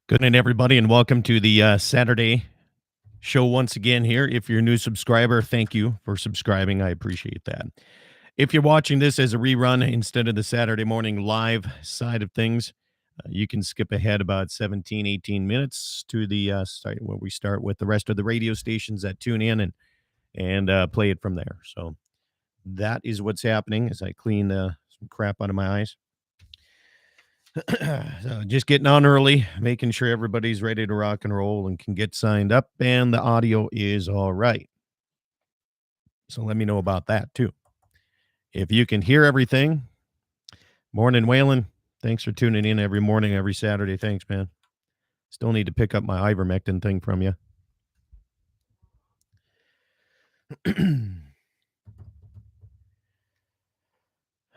Good night, everybody, and welcome to the Saturday show once again here. If you're a new subscriber, thank you for subscribing. I appreciate that. If you're watching this as a rerun instead of the Saturday morning live side of things, you can skip ahead about 17, 18 minutes to the start where we start with the rest of the radio stations that tune in and play it from there. So that is what's happening as I clean some crap out of my eyes. So just getting on early, making sure everybody's ready to rock and roll and can get signed up, and the audio is all right. So let me know about that too. If you can hear everything, morning, Waylon. Thanks for tuning in every morning, every Saturday. Thanks, man. Still need to pick up my ivermectin thing from you.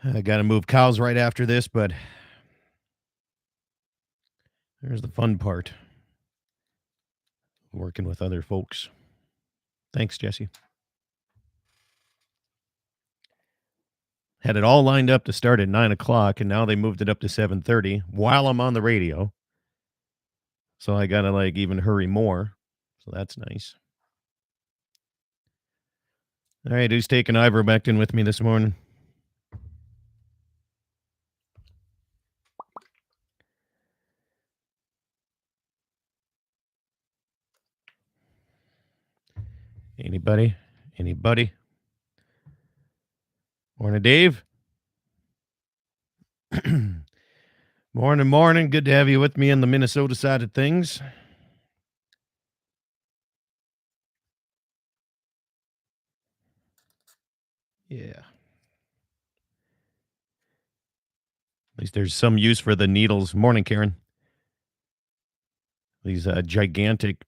I got to move cows right after this, but there's the fun part. Working with other folks. Thanks, Jesse. Had it all lined up to start at 9 o'clock, and now they moved it up to 7:30 while I'm on the radio. So I got to even hurry more. So that's nice. All right, who's taking ivermectin with me this morning? Anybody? Anybody? Morning, Dave. Morning. Good to have you with me on the Minnesota side of things. Yeah. At least there's some use for the needles. Morning, Karen. These gigantic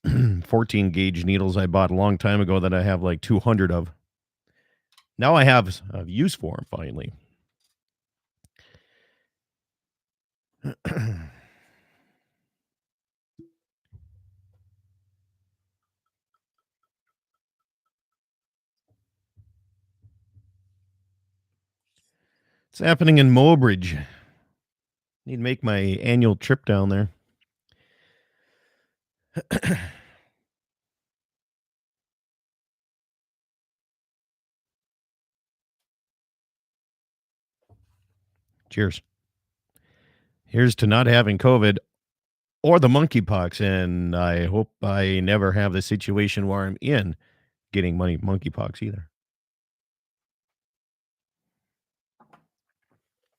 14 gauge needles I bought a long time ago that I have 200 of. Now I have use for them finally. It's happening in Mobridge. Need to make my annual trip down there. Cheers. Here's to not having COVID or the monkeypox, and I hope I never have the situation where I'm in getting monkeypox either.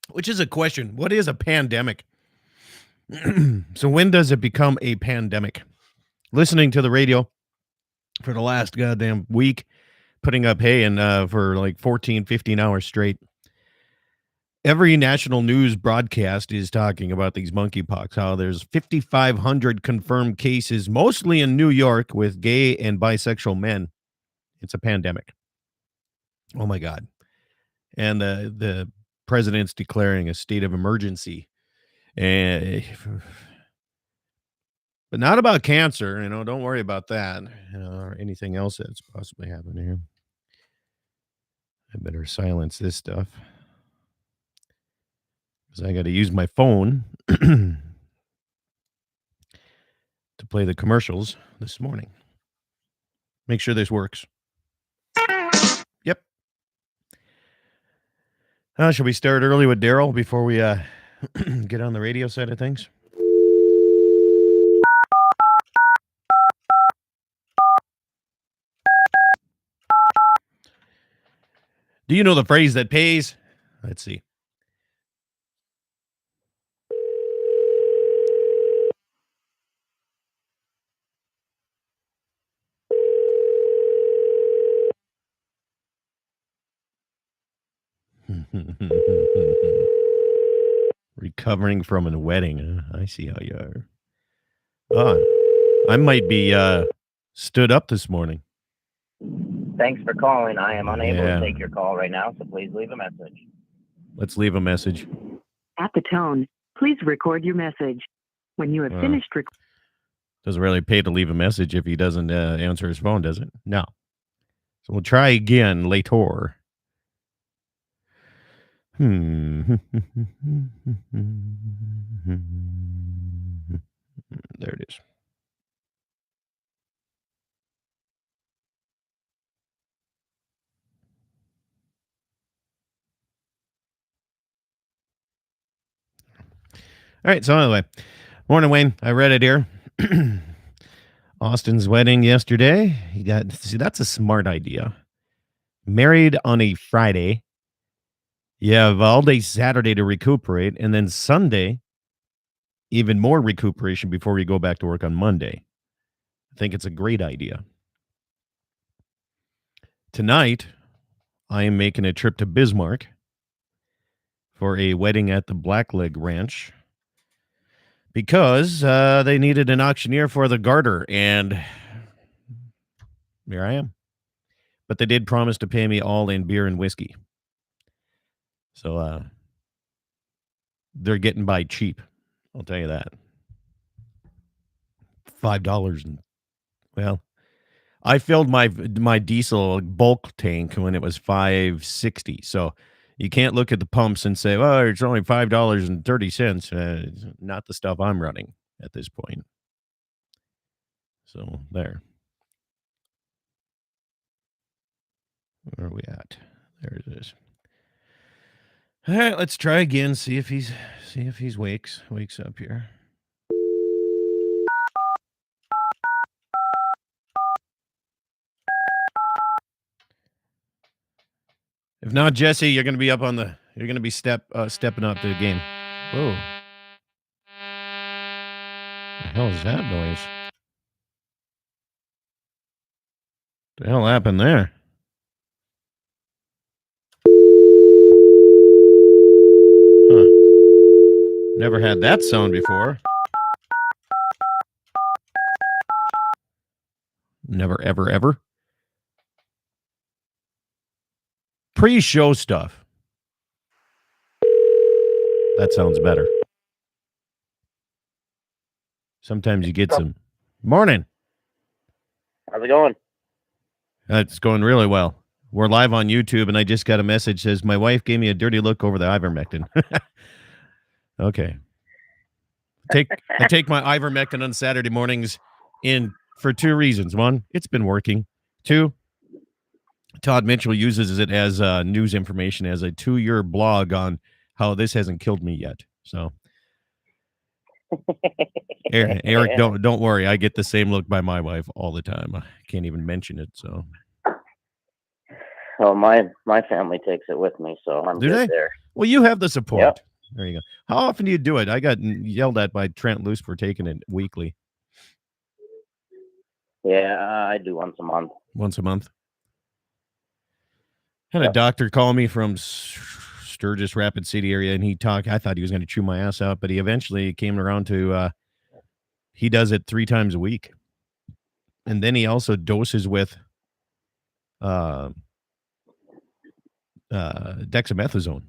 Which is a question. What is a pandemic? So when does it become a pandemic? Listening to the radio for the last goddamn week, putting up hay and for 14, 15 hours straight. Every national news broadcast is talking about these monkeypox, how there's 5,500 confirmed cases, mostly in New York with gay and bisexual men. It's a pandemic. Oh my God. And the president's declaring a state of emergency. But not about cancer, don't worry about that, or anything else that's possibly happening here. I better silence this stuff because I got to use my phone to play the commercials this morning. Make sure this works. Yep. Should we start early with Daryl before we get on the radio side of things? Do you know the phrase that pays? Let's see. Recovering from a wedding. I see how you are. I might be stood up this morning. Thanks for calling. I am unable to take your call right now, so please leave a message. Let's leave a message. At the tone, please record your message. When you have finished doesn't really pay to leave a message if he doesn't answer his phone, does it? No. So we'll try again later. There it right. So anyway, morning, Wayne. I read it here. Austin's wedding yesterday. That's a smart idea. Married on a Friday. You have all day Saturday to recuperate, and then Sunday, even more recuperation before you go back to work on Monday. I think it's a great idea. Tonight, I am making a trip to Bismarck for a wedding at the Blackleg Ranch because they needed an auctioneer for the garter, and here I am. But they did promise to pay me all in beer and whiskey. So they're getting by cheap. I'll tell you that. $5 and, well, I filled my diesel bulk tank when it was $5.60. So you can't look at the pumps and say, "Oh, it's only $5.30." Not the stuff I'm running at this point. So there. Where are we at? There it is. All right, let's try again. See if he's wakes up here. If not, Jesse, you're going to be up on the. You're going to be stepping up to the game. Whoa! The hell is that noise? The hell happened there? Huh. Never had that sound before. Never, ever, ever. Pre-show stuff. That sounds better. Sometimes you get some. Morning. How's it going? It's going really well. We're live on YouTube, and I just got a message that says my wife gave me a dirty look over the ivermectin. Okay. I take my ivermectin on Saturday mornings for two reasons. One, it's been working. Two, Todd Mitchell uses it as news information, as a 2-year blog on how this hasn't killed me yet. So, Eric, don't worry. I get the same look by my wife all the time. I can't even mention it. So, well, my family takes it with me, so I'm good there. Well, you have the support. Yep. There you go. How often do you do it? I got yelled at by Trent Luce for taking it weekly. Yeah, I do once a month. Once a month. Had a doctor call me from Sturgis, Rapid City area, and I thought he was going to chew my ass out, but he eventually came around to, he does it 3 times a week. And then he also doses with dexamethasone.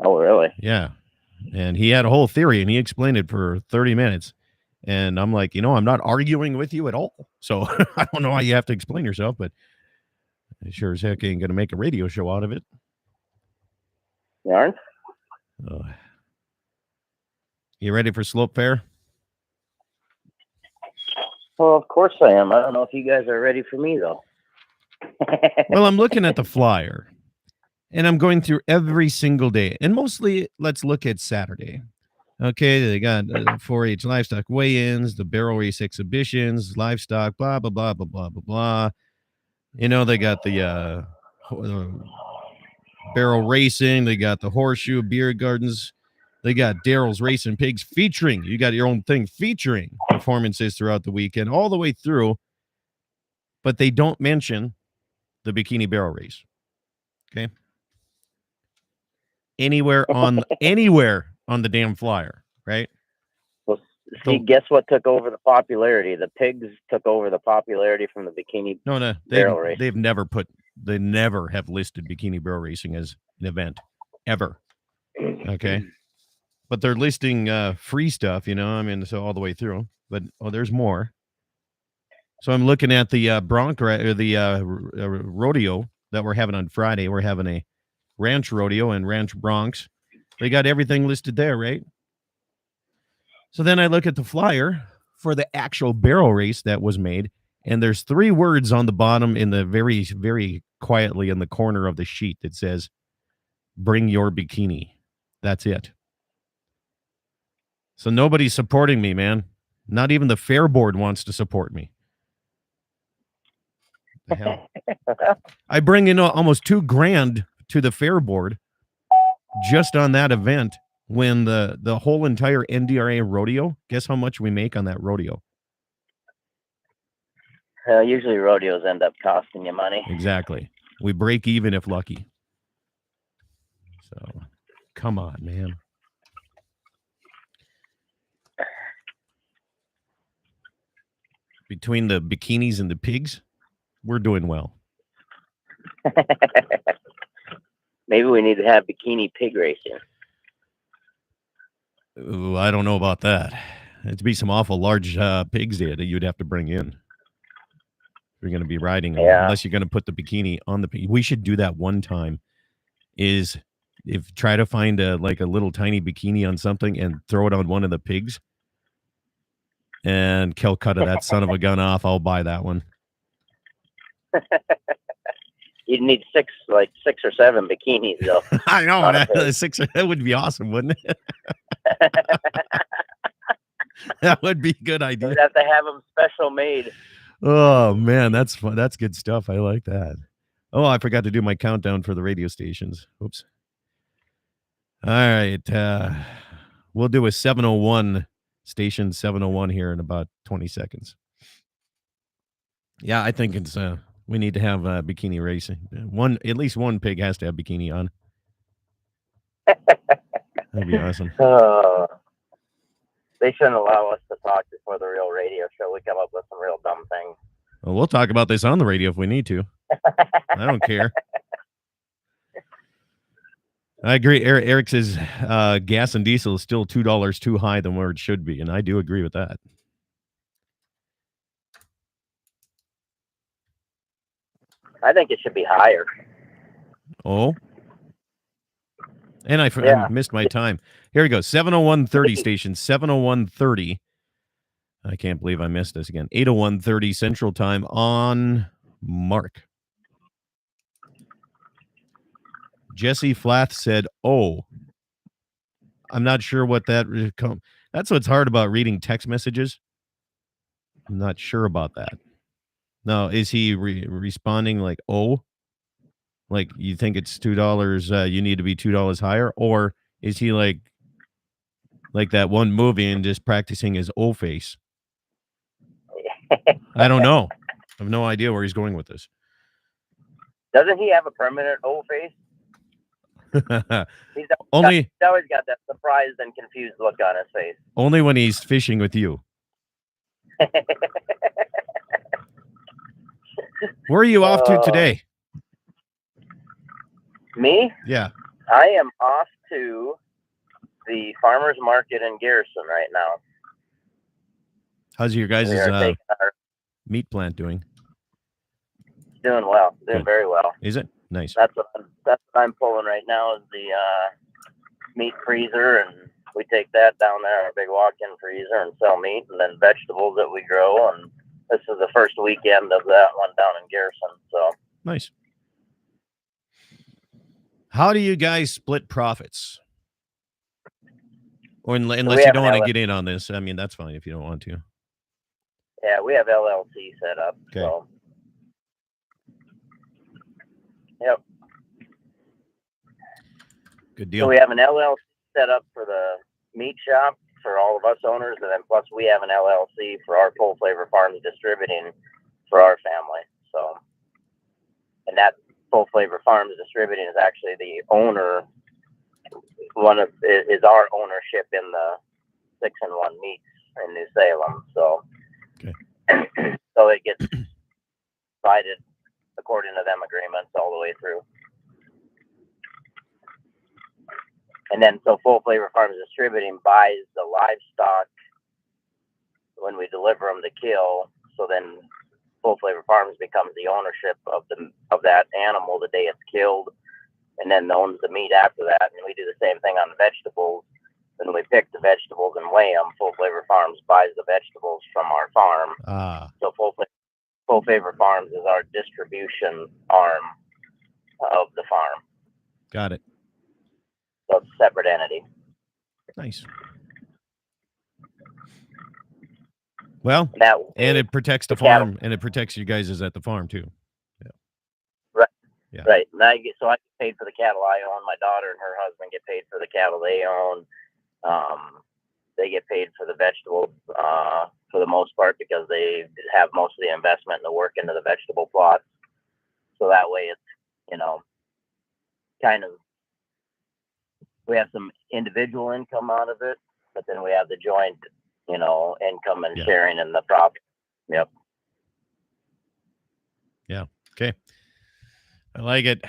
Oh, really? Yeah. And he had a whole theory, and he explained it for 30 minutes. And I'm like, I'm not arguing with you at all. So I don't know why you have to explain yourself, but I sure as heck ain't going to make a radio show out of it. You aren't? You ready for Slope Fair? Well, of course I am. I don't know if you guys are ready for me, though. Well, I'm looking at the flyer, and I'm going through every single day. And mostly, let's look at Saturday. Okay, they got 4-H livestock weigh-ins, the barrel race exhibitions, livestock, blah, blah, blah, blah, blah, blah, blah. They got the barrel racing. They got the horseshoe beer gardens. They got Daryl's Racing Pigs featuring. You got your own thing featuring performances throughout the weekend, all the way through. But they don't mention the bikini barrel race. Okay. Anywhere on the damn flyer, right? Well, see, guess what took over the popularity? The pigs took over the popularity from the bikini barrel race. They never have listed bikini barrel racing as an event, ever. Okay. But they're listing free stuff, so all the way through. But there's more. So I'm looking at the rodeo that we're having on Friday. We're having a ranch rodeo in Ranch Bronx. They got everything listed there, right? So then I look at the flyer for the actual barrel race that was made, and there's 3 words on the bottom in the very, very quietly in the corner of the sheet that says, "Bring your bikini." That's it. So nobody's supporting me, man. Not even the fair board wants to support me. The hell? I bring in almost $2,000 to the fair board just on that event when the whole entire NDRA rodeo, guess how much we make on that rodeo? Usually rodeos end up costing you money. Exactly. We break even if lucky. So, come on, man. Between the bikinis and the pigs, we're doing well. Maybe we need to have bikini pig racing. Ooh, I don't know about that. It'd be some awful large pigs there that you'd have to bring in. You're going to be riding them, unless you're going to put the bikini on the pig. We should do that one time. Try to find a little tiny bikini on something and throw it on one of the pigs, and Calcutta that son of a gun off. I'll buy that one. You'd need six or seven bikinis, though. I know that would be awesome, wouldn't it? That would be a good idea. We'd have to have them special made. Oh man, that's fun. That's good stuff. I like that. Oh, I forgot to do my countdown for the radio stations. Oops. All right. We'll do a 701 station 701 here in about 20 seconds. Yeah, I think it's we need to have bikini racing. At least one pig has to have bikini on. That'd be awesome. They shouldn't allow us to talk before the real radio show. We come up with some real dumb things. Well, we'll talk about this on the radio if we need to. I don't care. I agree. Eric says gas and diesel is still $2 too high than where it should be, and I do agree with that. I think it should be higher. Oh? And I missed my time. Here we go. 701.30 station, 701.30. I can't believe I missed this again. 801.30 Central Time on Mark. Jesse Flath said, oh. I'm not sure what that... That's what's hard about reading text messages. I'm not sure about that. No, is he responding like, oh? Like, you think it's $2, you need to be $2 higher? Or is he like that one movie and just practicing his O face? I don't know. I have no idea where he's going with this. Doesn't he have a permanent O face? He's always got that surprised and confused look on his face. Only when he's fishing with you. Where are you off to today? Me? Yeah. I am off to the farmer's market in Garrison right now. How's your guys' meat plant doing? It's doing well. Doing very well. Is it? Nice. That's what I'm pulling right now is the meat freezer, and we take that down there in our big walk-in freezer and sell meat, and then vegetables that we grow. And this is the first weekend of that one down in Garrison. So nice. How do you guys split profits? Or unless you don't want to get in on this, I mean, that's fine if you don't want to. Yeah, we have LLC set up. Okay. So. Yep. Good deal. So we have an LLC set up for the meat shop for all of us owners, and then plus we have an LLC for our Full Flavor Farms distributing for our family. So, and that Full Flavor Farms distributing is actually the owner. Is our ownership in the 6-in-1 meats in New Salem. So, okay. So it gets divided according to them agreements all the way through. And then so Full Flavor Farms Distributing buys the livestock when we deliver them to kill. So then Full Flavor Farms becomes the ownership of that animal the day it's killed, and then owns the meat after that. And we do the same thing on the vegetables. When we pick the vegetables and weigh them, Full Flavor Farms buys the vegetables from our farm. So Full Flavor Farms is our distribution arm of the farm. Got it. So it's a separate entity. Nice. Well, That and it protects the cattle. farm, and it protects you guys at the farm too. Right. Yeah. Right. And so I get paid for the cattle I own. My daughter and her husband get paid for the cattle they own. They get paid for the vegetables for the most part because they have most of the investment and the work into the vegetable plots. So that way it's, kind of, we have some individual income out of it, but then we have the joint, income and sharing in the profit. Yep. Yeah. Okay. I like it.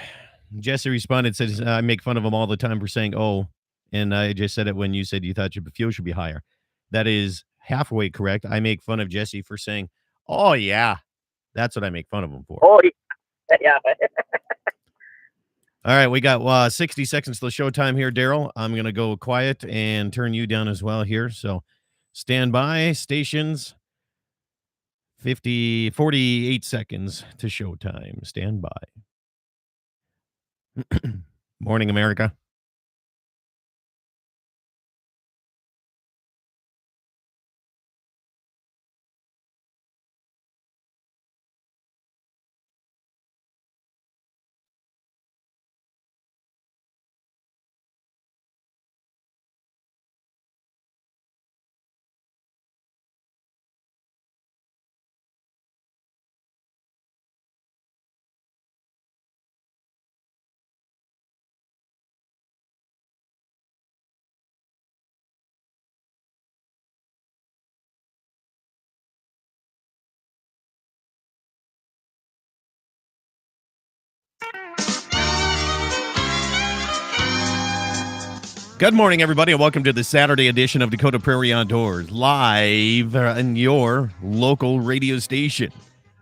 Jesse responded, says, I make fun of him all the time for saying, oh, and I just said it when you said you thought your fuel should be higher. That is halfway correct. I make fun of Jesse for saying, oh, yeah. That's what I make fun of him for. Oh, yeah. All right. We got 60 seconds till showtime here, Daryl. I'm going to go quiet and turn you down as well here. So stand by. Stations. 48 seconds to showtime. Stand by. Morning, America. Good morning, everybody, and welcome to the Saturday edition of Dakota Prairie Outdoors, live on your local radio station.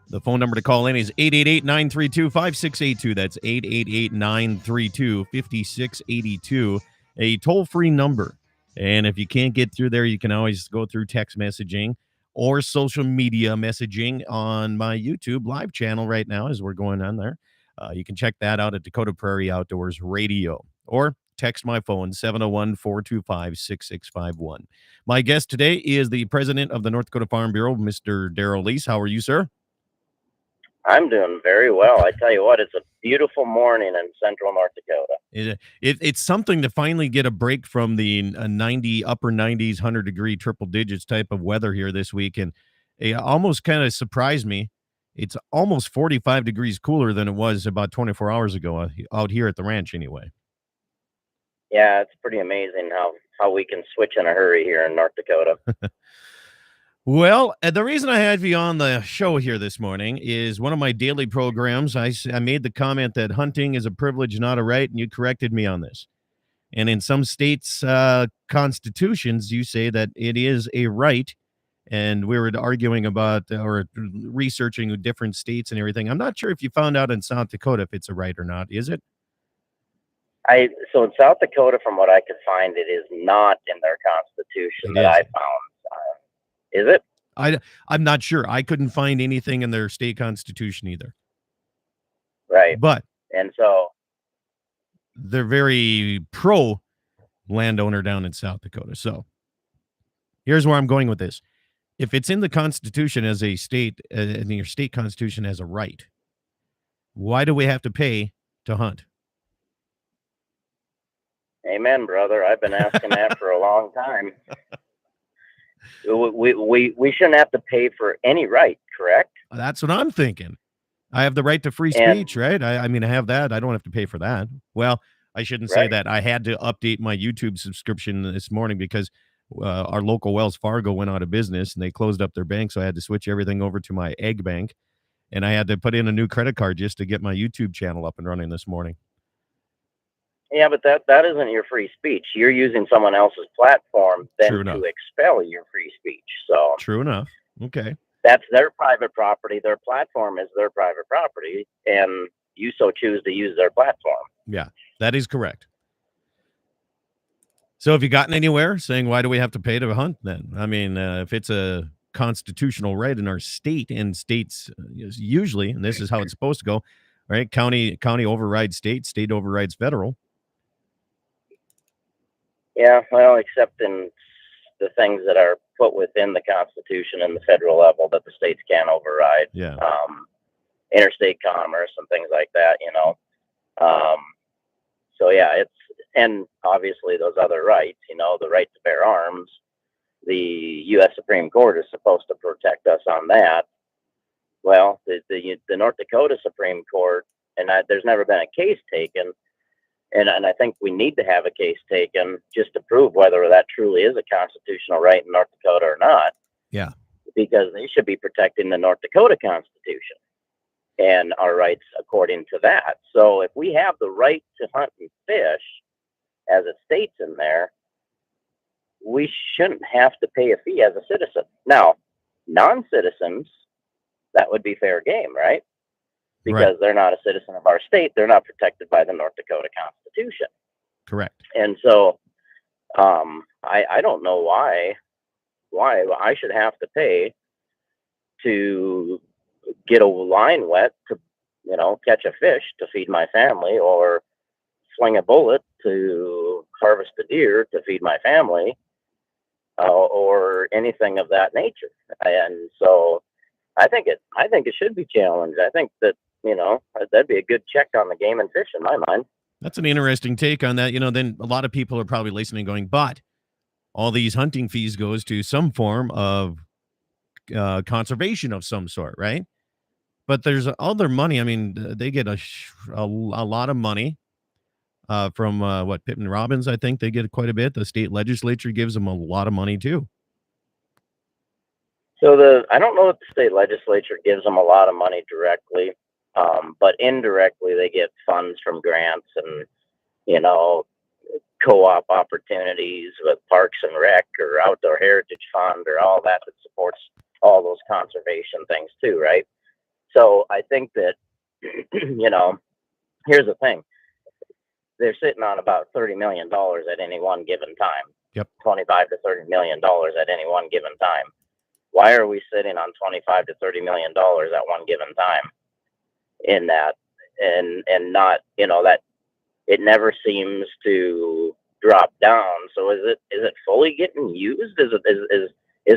The phone number to call in is 888-932-5682. That's 888-932-5682, a toll-free number. And if you can't get through there, you can always go through text messaging or social media messaging on my YouTube live channel right now as we're going on there. You can check that out at Dakota Prairie Outdoors Radio, or text my phone, 701-425-6651. My guest today is the president of the North Dakota Farm Bureau, Mr. Daryl Lease. How are you, sir? I'm doing very well. I tell you what, it's a beautiful morning in central North Dakota. It's something to finally get a break from the 90, upper 90s, 100-degree triple digits type of weather here this week. And it almost kind of surprised me. It's almost 45 degrees cooler than it was about 24 hours ago out here at the ranch anyway. Yeah, it's pretty amazing how we can switch in a hurry here in North Dakota. Well, the reason I had you on the show here this morning is one of my daily programs. I made the comment that hunting is a privilege, not a right, and you corrected me on this. And in some states' constitutions, you say that it is a right. And we were arguing about or researching different states and everything. I'm not sure if you found out in South Dakota if it's a right or not. Is it? So in South Dakota, from what I could find, it is not in their constitution that I found. Is it? I'm not sure. I couldn't find anything in their state constitution either. Right. And so they're very pro landowner down in South Dakota. So here's where I'm going with this. If it's in the Constitution as a state, in your state constitution as a right, why do we have to pay to hunt? Amen, brother. I've been asking that for a long time. We shouldn't have to pay for any right, correct? That's what I'm thinking. I have the right to free speech, right? I mean, I have that. I don't have to pay for that. Well, I shouldn't say that. I had to update my YouTube subscription this morning because our local Wells Fargo went out of business and they closed up their bank. So I had to switch everything over to my egg bank, and I had to put in a new credit card just to get my YouTube channel up and running this morning. Yeah, but that isn't your free speech. You're using someone else's platform then to expel your free speech. So true enough. Okay. That's their private property. Their platform is their private property, and you so choose to use their platform. Yeah, that is correct. So have you gotten anywhere saying, why do we have to pay to hunt then? I mean, if it's a constitutional right in our state, and states usually, and this is how it's supposed to go, right? County overrides state overrides federal. Yeah, well, except in the things that are put within the Constitution and the federal level that the states can't override. Yeah. Interstate commerce and things like that, so yeah, and obviously those other rights, the right to bear arms. The U.S. Supreme Court is supposed to protect us on that. Well, the North Dakota Supreme Court, and there's never been a case taken, and I think we need to have a case taken just to prove whether that truly is a constitutional right in North Dakota or not. Yeah. Because they should be protecting the North Dakota Constitution and our rights according to that. So if we have the right to hunt and fish as it states in there, we shouldn't have to pay a fee as a citizen. Now, non-citizens, that would be fair game, right? Because they're not a citizen of our state. They're not protected by the North Dakota Constitution. Correct. And so I don't know why I should have to pay to get a line wet to, catch a fish to feed my family, or sling a bullet to harvest a deer to feed my family, or anything of that nature. And so I think it should be challenged. I think that, that'd be a good check on the game and fish in my mind. That's an interesting take on that. Then a lot of people are probably listening going, but all these hunting fees goes to some form of conservation of some sort, right? But there's other money. I mean, they get a lot of money from Pittman Robbins. I think they get quite a bit. The state legislature gives them a lot of money too. So I don't know if the state legislature gives them a lot of money directly, but indirectly they get funds from grants and, co-op opportunities with Parks and Rec or Outdoor Heritage Fund or all that supports all those conservation things too, right? So I think that, here's the thing. They're sitting on about $30 million at any one given time. Yep. $25 to $30 million at any one given time. Why are we sitting on $25 to $30 million at one given time in that, and not, that it never seems to drop down. So is it fully getting used? Is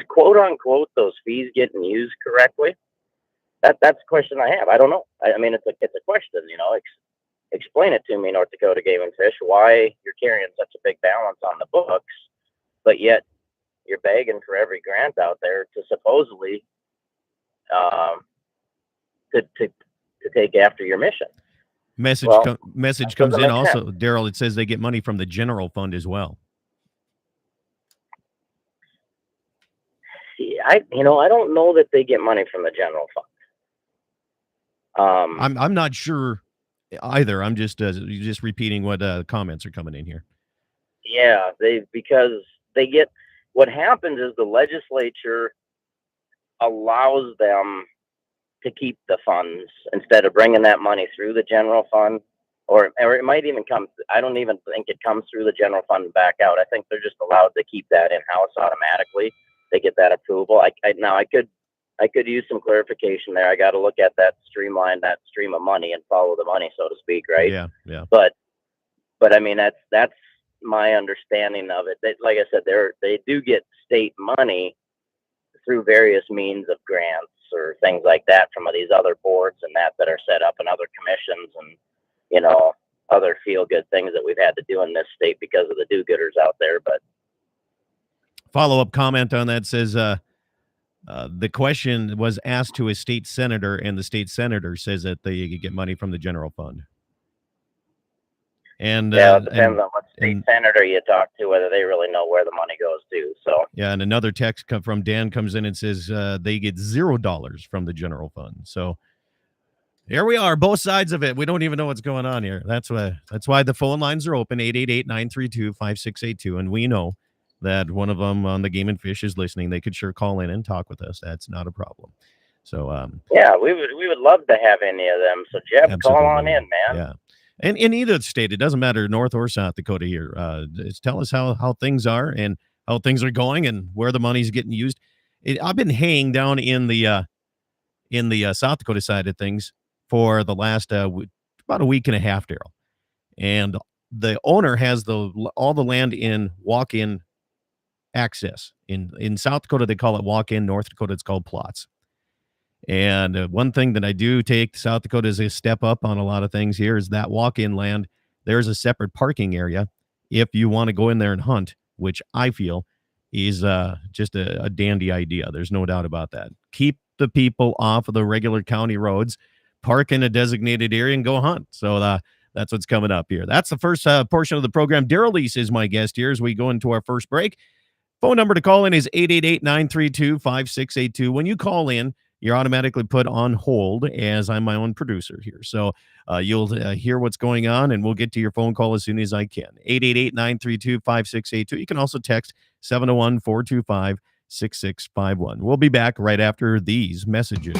quote unquote those fees getting used correctly? That's a question I have. I don't know. I mean, it's a question, explain it to me, North Dakota Game and Fish, why you're carrying such a big balance on the books, but yet you're begging for every grant out there to supposedly to take after your mission. Message comes in also, Daryl. It says they get money from the general fund as well. I don't know that they get money from the general fund. I'm not sure either. I'm just repeating what comments are coming in here. Yeah, because they get, what happens is the legislature allows them to keep the funds instead of bringing that money through the general fund, or it might even come. I don't even think it comes through the general fund and back out. I think they're just allowed to keep that in house automatically. They get that approval. I could use some clarification there. I got to look at that stream of money and follow the money, so to speak, right? Yeah. But I mean, that's my understanding of it. Like I said, they do get state money through various means of grants or things like that from these other boards and that are set up, and other commissions and other feel good things that we've had to do in this state because of the do-gooders out there. But follow-up comment on that says the question was asked to a state senator, and the state senator says that they get money from the general fund. And it depends on what state senator you talk to, whether they really know where the money goes to. So yeah, and another text from Dan comes in and says they get $0 from the general fund. So here we are, both sides of it. We don't even know what's going on here. That's why the phone lines are open, 888-932-5682, and we know that one of them on the Game and Fish is listening. They could sure call in and talk with us. That's not a problem. So yeah, we would love to have any of them. So Jeff, absolutely. Call on in, man. Yeah. And in either state, it doesn't matter, North or South Dakota here. Just tell us how things are and how things are going and where the money's getting used. I've been hanging down in the South Dakota side of things for the last about a week and a half, Daryl. And the owner has all the land in walk-in access. In South Dakota, they call it walk-in. North Dakota, it's called plots. And one thing that I do take South Dakota as a step up on a lot of things here is that walk-in land. There's a separate parking area if you want to go in there and hunt, which I feel is just a dandy idea. There's no doubt about that. Keep the people off of the regular county roads, park in a designated area, and go hunt. So that's what's coming up here. That's the first portion of the program. Daryl is my guest here as we go into our first break. Phone number to call in is 888-932-5682. When you call in, you're automatically put on hold as I'm my own producer here. So you'll hear what's going on, and we'll get to your phone call as soon as I can. 888-932-5682. You can also text 701-425-6651. We'll be back right after these messages.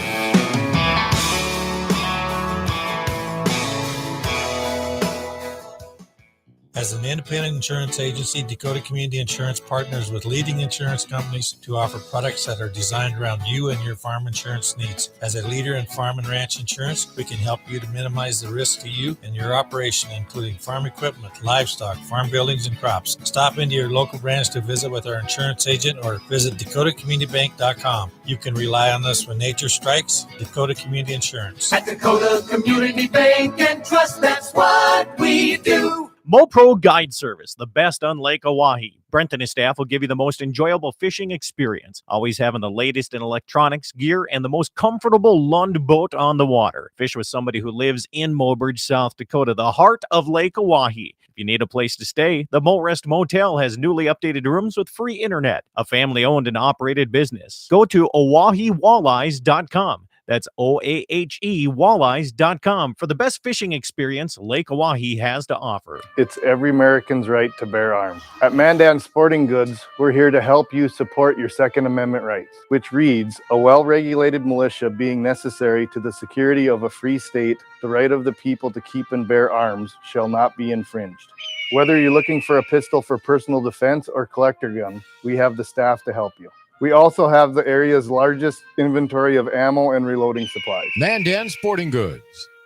As an independent insurance agency, Dakota Community Insurance partners with leading insurance companies to offer products that are designed around you and your farm insurance needs. As a leader in farm and ranch insurance, we can help you to minimize the risk to you and your operation, including farm equipment, livestock, farm buildings, and crops. Stop into your local branch to visit with our insurance agent or visit DakotaCommunityBank.com. You can rely on us when nature strikes. Dakota Community Insurance. At Dakota Community Bank and Trust, that's what we do. MoPro Guide Service, the best on Lake Oahe. Brent and his staff will give you the most enjoyable fishing experience, always having the latest in electronics, gear, and the most comfortable Lund boat on the water. Fish with somebody who lives in Mobridge, South Dakota, the heart of Lake Oahe. If you need a place to stay, the Morest Motel has newly updated rooms with free internet, a family-owned and operated business. Go to OaheWalleyes.com. That's OAHE Walleyes.com for the best fishing experience Lake Oahe has to offer. It's every American's right to bear arms. At Mandan Sporting Goods, we're here to help you support your Second Amendment rights, which reads, a well-regulated militia being necessary to the security of a free state, the right of the people to keep and bear arms shall not be infringed. Whether you're looking for a pistol for personal defense or collector gun, we have the staff to help you. We also have the area's largest inventory of ammo and reloading supplies. Mandan Sporting Goods,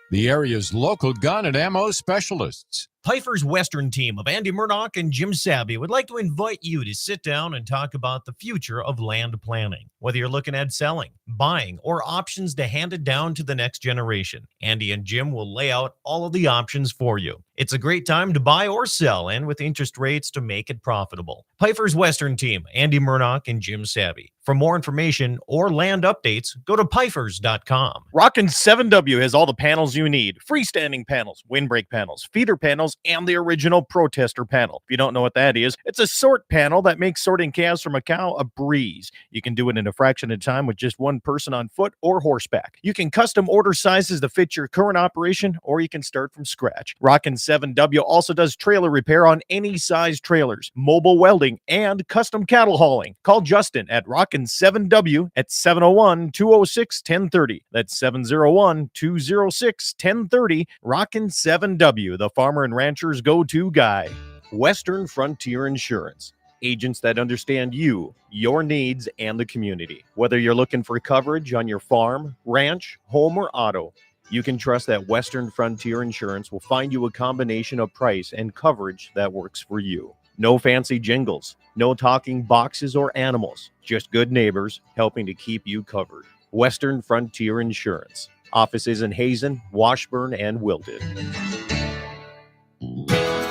the area's local gun and ammo specialists. Pfeiffer's Western team of Andy Murdoch and Jim Sabby would like to invite you to sit down and talk about the future of land planning. Whether you're looking at selling, buying, or options to hand it down to the next generation, Andy and Jim will lay out all of the options for you. It's a great time to buy or sell, and with interest rates to make it profitable. Pfeiffer's Western team, Andy Murdoch and Jim Sabby. For more information or land updates, go to Pfeiffers.com. Rockin' 7W has all the panels you need. Freestanding panels, windbreak panels, feeder panels, and the original protester panel. If you don't know what that is, it's a sort panel that makes sorting calves from a cow a breeze. You can do it in a fraction of time with just one person on foot or horseback. You can custom order sizes to fit your current operation, or you can start from scratch. Rockin' 7W also does trailer repair on any size trailers, mobile welding, and custom cattle hauling. Call Justin at Rockin' 7W at 701-206-1030. That's 701-206-1030. Rockin' 7W, the farmer and rancher's go-to guy. Western Frontier Insurance. Agents that understand you, your needs, and the community. Whether you're looking for coverage on your farm, ranch, home, or auto, you can trust that Western Frontier Insurance will find you a combination of price and coverage that works for you. No fancy jingles, no talking boxes or animals, just good neighbors helping to keep you covered. Western Frontier Insurance. Offices in Hazen, Washburn, and Wilton.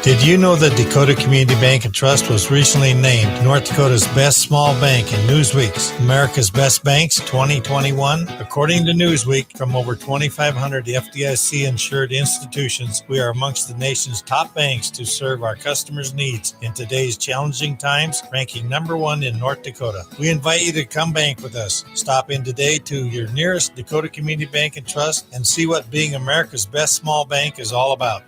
Did you know that Dakota Community Bank and Trust was recently named North Dakota's best small bank in Newsweek's America's Best Banks 2021? According to Newsweek, from over 2,500 FDIC-insured institutions, we are amongst the nation's top banks to serve our customers' needs in today's challenging times, ranking number one in North Dakota. We invite you to come bank with us. Stop in today to your nearest Dakota Community Bank and Trust and see what being America's best small bank is all about.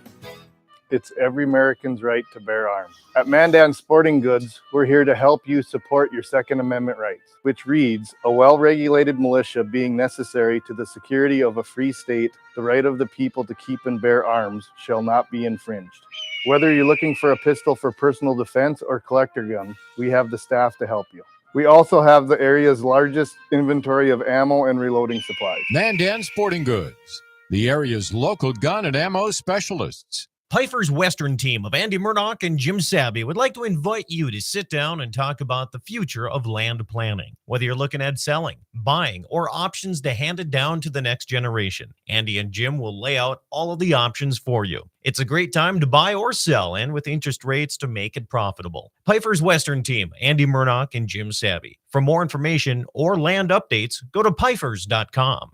It's every American's right to bear arms. At Mandan Sporting Goods, we're here to help you support your Second Amendment rights, which reads, a well-regulated militia being necessary to the security of a free state, the right of the people to keep and bear arms shall not be infringed. Whether you're looking for a pistol for personal defense or collector gun, we have the staff to help you. We also have the area's largest inventory of ammo and reloading supplies. Mandan Sporting Goods, the area's local gun and ammo specialists. Pfeiffer's Western team of Andy Murdoch and Jim Sabby would like to invite you to sit down and talk about the future of land planning. Whether you're looking at selling, buying, or options to hand it down to the next generation, Andy and Jim will lay out all of the options for you. It's a great time to buy or sell, and with interest rates to make it profitable. Pfeiffer's Western team, Andy Murdoch and Jim Sabby. For more information or land updates, go to Pfeiffer's.com.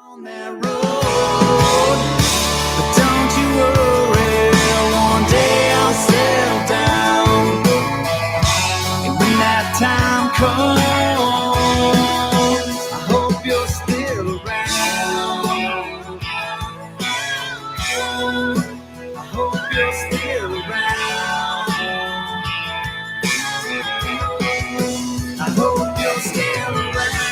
On that road, but don't you worry, one day I'll settle down. And when that time comes, I hope you're still around. I hope you're still around. I hope you're still around.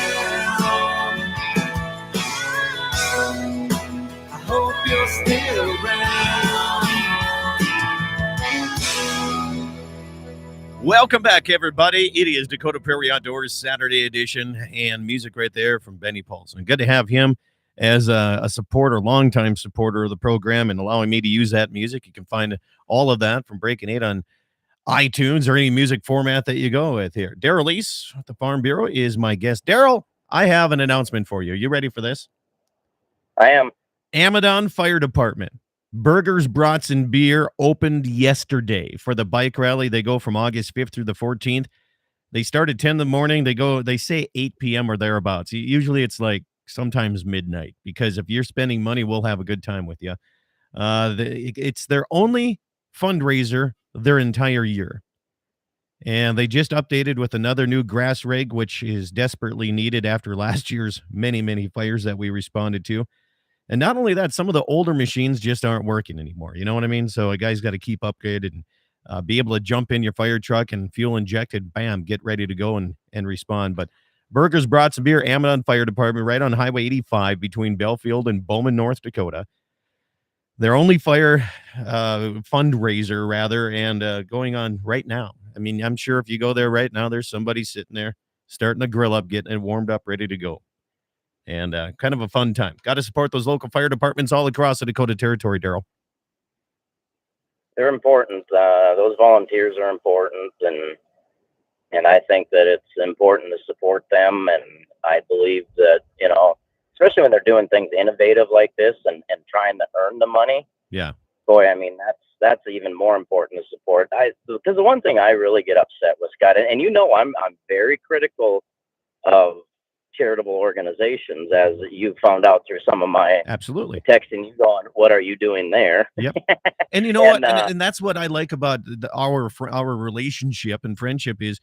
I hope you're still around. Welcome back, everybody. It is Dakota Prairie Outdoors Saturday edition, and music right there from Benny Paulson. Good to have him as a supporter, longtime supporter of the program, and allowing me to use that music. You can find all of that from Breaking 8 on iTunes or any music format that you go with here. Daryl East at the Farm Bureau is my guest. Daryl, I have an announcement for you. You ready for this? I am. Amadon Fire Department. Burgers, Brats, and Beer opened yesterday for the bike rally. They go from August 5th through the 14th. They start at 10 in the morning. They say 8 p.m. or thereabouts. Usually it's like sometimes midnight, because if you're spending money, we'll have a good time with you. It's their only fundraiser their entire year. And they just updated with another new grass rig, which is desperately needed after last year's many, many fires that we responded to. And not only that, some of the older machines just aren't working anymore. You know what I mean? So a guy's got to keep upgraded and be able to jump in your fire truck and fuel injected, bam, get ready to go and respond. But Burgers, Brats, and Beer, Amadon Fire Department, right on Highway 85 between Belfield and Bowman, North Dakota. Their only fire fundraiser, rather, and going on right now. I mean, I'm sure if you go there right now, there's somebody sitting there starting the grill up, getting it warmed up, ready to go. And kind of a fun time. Got to support those local fire departments all across the Dakota Territory, Daryl. They're important. Those volunteers are important, and I think that it's important to support them. And I believe that, especially when they're doing things innovative like this and trying to earn the money. Yeah. Boy, I mean, that's even more important to support. Because the one thing I really get upset with, Scott, and I'm very critical of charitable organizations, as you found out through some of my absolutely texting you going, what are you doing there? Yep. And you know what? And that's what I like about our relationship and friendship is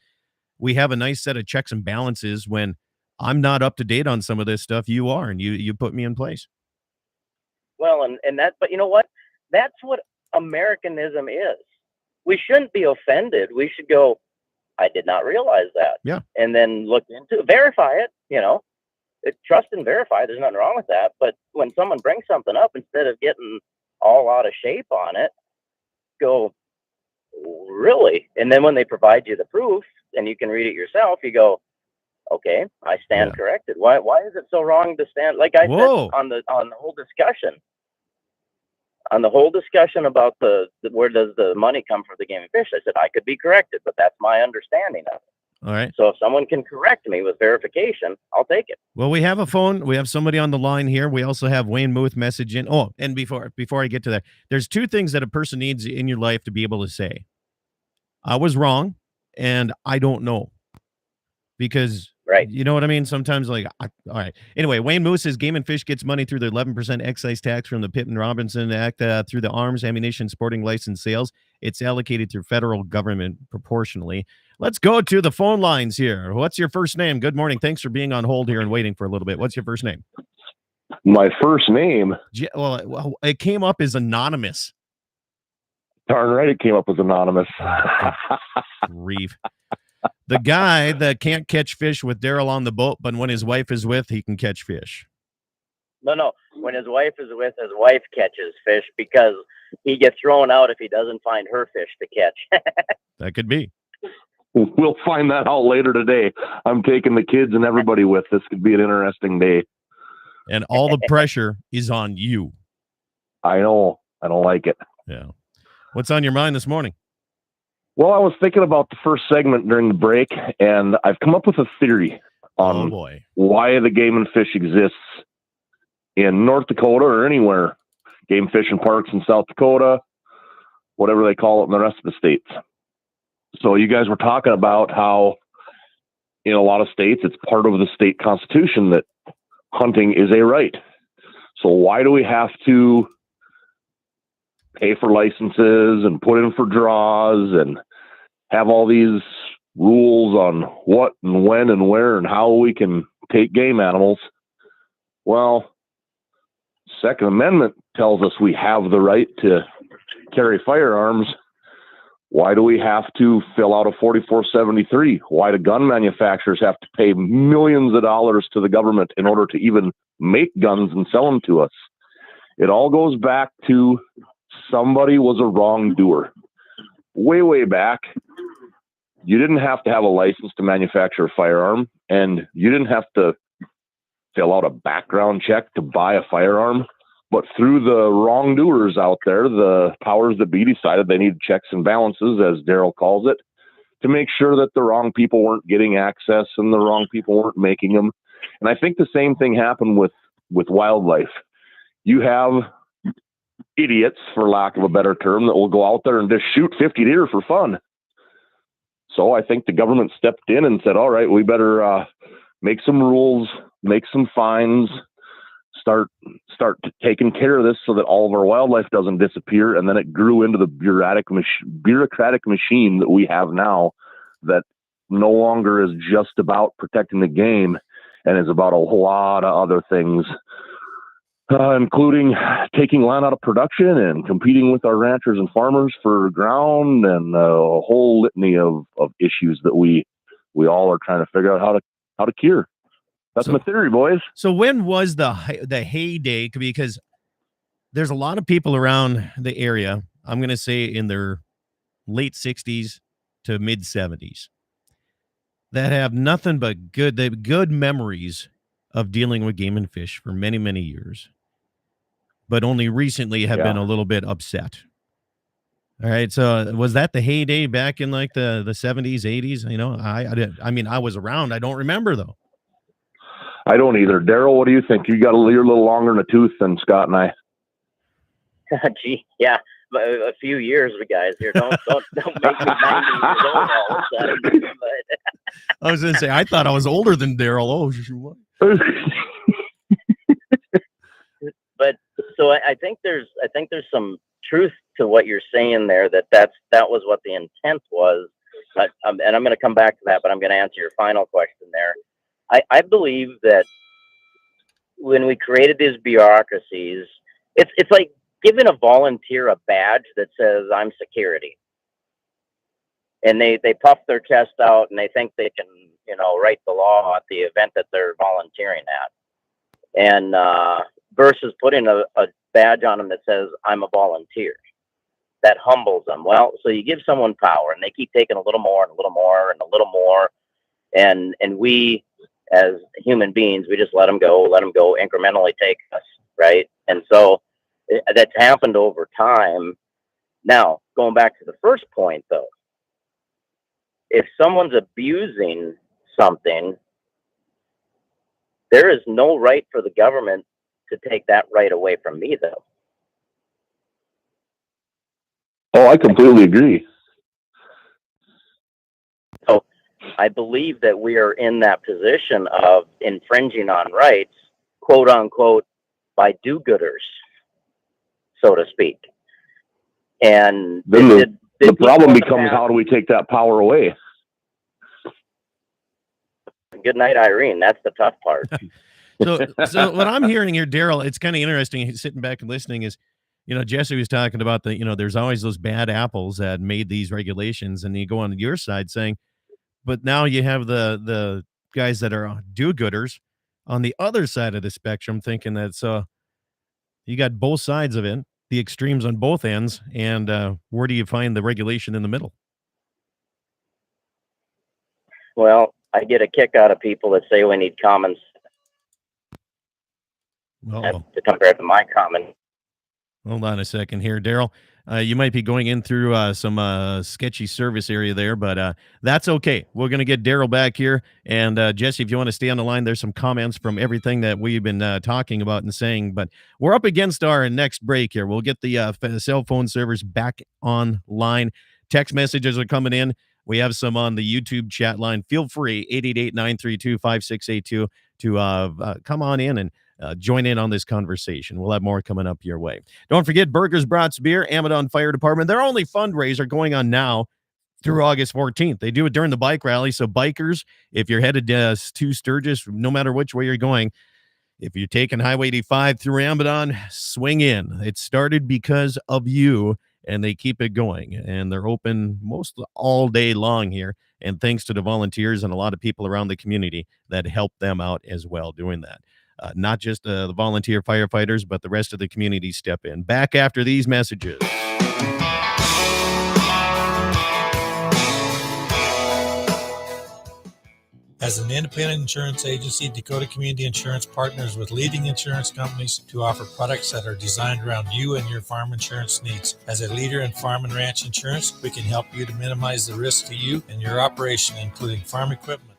we have a nice set of checks and balances. When I'm not up to date on some of this stuff, you are, and you put me in place. Well, and that, but you know what? That's what Americanism is. We shouldn't be offended. We should go, I did not realize that. Yeah. And then look into it, verify it, trust and verify. There's nothing wrong with that. But when someone brings something up, instead of getting all out of shape on it, go, really? And then when they provide you the proof and you can read it yourself, you go, okay, I stand corrected. Why is it so wrong to stand? Like I said on the whole discussion. On the whole discussion about where does the money come for the game and fish, I said I could be corrected, but that's my understanding of it. All right. So if someone can correct me with verification, I'll take it. Well, we have a phone. We have somebody on the line here. We also have Wayne Muth messaging. Oh, and before I get to that, there's two things that a person needs in your life to be able to say. I was wrong, and I don't know. Because, right. You know what I mean? Sometimes, all right. Anyway, Wayne Moose says Game and Fish gets money through the 11% excise tax from the Pittman-Robinson Act through the arms, ammunition, sporting license sales. It's allocated through federal government proportionally. Let's go to the phone lines here. What's your first name? Good morning. Thanks for being on hold here and waiting for a little bit. What's your first name? My first name? Well, it came up as anonymous. Darn right it came up as anonymous. Grief. The guy that can't catch fish with Daryl on the boat, but when his wife is with, he can catch fish. No. When his wife is with, his wife catches fish because he gets thrown out if he doesn't find her fish to catch. That could be. We'll find that out later today. I'm taking the kids and everybody with. This could be an interesting day. And all the pressure is on you. I know. I don't like it. Yeah. What's on your mind this morning? Well, I was thinking about the first segment during the break, and I've come up with a theory on why the game and fish exists in North Dakota or anywhere, game fishing parks in South Dakota, whatever they call it in the rest of the states. So you guys were talking about how in a lot of states, it's part of the state constitution that hunting is a right. So why do we have to pay for licenses and put in for draws and have all these rules on what and when and where and how we can take game animals? Well, Second Amendment tells us we have the right to carry firearms. Why do we have to fill out a 4473? Why do gun manufacturers have to pay millions of dollars to the government in order to even make guns and sell them to us? It all goes back to somebody was a wrongdoer. Way, way back, you didn't have to have a license to manufacture a firearm, and you didn't have to fill out a background check to buy a firearm. But through the wrongdoers out there, the powers that be decided they need checks and balances, as Daryl calls it, to make sure that the wrong people weren't getting access and the wrong people weren't making them. And I think the same thing happened with wildlife. You have idiots, for lack of a better term, that will go out there and just shoot 50 deer for fun. So I think the government stepped in and said, all right, we better make some rules, make some fines, start taking care of this so that all of our wildlife doesn't disappear. And then it grew into the bureaucratic machine that we have now, that no longer is just about protecting the game and is about a lot of other things, including taking land out of production and competing with our ranchers and farmers for ground, and a whole litany of issues that we all are trying to figure out how to cure. That's my theory, boys. So when was the heyday? Because there's a lot of people around the area, I'm going to say in their late 60s to mid 70s, that have nothing but good memories of dealing with game and fish for many, many years, but only recently have been a little bit upset. All right. So was that the heyday back in like the 70s, 80s? You know, I mean, I was around. I don't remember though. I don't either. Daryl, what do you think? You're a little longer in the tooth than Scott and I. Gee, yeah, a few years, guys. Here, don't make me 90 years old all of a sudden. But I was going to say, I thought I was older than Daryl. Oh, but so I think there's some truth to what you're saying there. That was what the intent was. And I'm going to come back to that, but I'm going to answer your final question there. I believe that when we created these bureaucracies, it's like giving a volunteer a badge that says I'm security, and they puff their chest out and they think they can write the law at the event that they're volunteering at, and versus putting a badge on them that says I'm a volunteer. That humbles them. Well, so you give someone power and they keep taking a little more and a little more and a little more, and we, as human beings, we just let them go, incrementally take us, right? And so that's happened over time. Now, going back to the first point, though, if someone's abusing something, there is no right for the government to take that right away from me, though. Oh, I completely agree. So I believe that we are in that position of infringing on rights, quote unquote, by do-gooders, so to speak. And then the problem becomes, how do we take that power away? Good night, Irene. That's the tough part. So what I'm hearing here, Daryl, it's kind of interesting sitting back and listening is, Jesse was talking about there's always those bad apples that made these regulations, and you go on your side saying, but now you have the guys that are do-gooders on the other side of the spectrum thinking that, so you got both sides of it, the extremes on both ends, and where do you find the regulation in the middle? Well, I get a kick out of people that say we need common sense to compare to my common. Hold on a second here, Daryl. You might be going in through some sketchy service area there, but that's okay. We're going to get Daryl back here. And Jesse, if you want to stay on the line, there's some comments from everything that we've been talking about and saying. But we're up against our next break here. We'll get the cell phone servers back online. Text messages are coming in. We have some on the YouTube chat line. Feel free, 888-932-5682, to come on in and join in on this conversation. We'll have more coming up your way. Don't forget Burgers, Brats, Beer, Amadon Fire Department. Their only fundraiser going on now through August 14th. They do it during the bike rally. So bikers, if you're headed to Sturgis, no matter which way you're going, if you're taking Highway 85 through Amadon, swing in. It started because of you, and they keep it going. And they're open most all day long here. And thanks to the volunteers and a lot of people around the community that help them out as well doing that. Not just the volunteer firefighters, but the rest of the community step in. Back after these messages. As an independent insurance agency, Dakota Community Insurance partners with leading insurance companies to offer products that are designed around you and your farm insurance needs. As a leader in farm and ranch insurance, we can help you to minimize the risk to you and your operation, including farm equipment,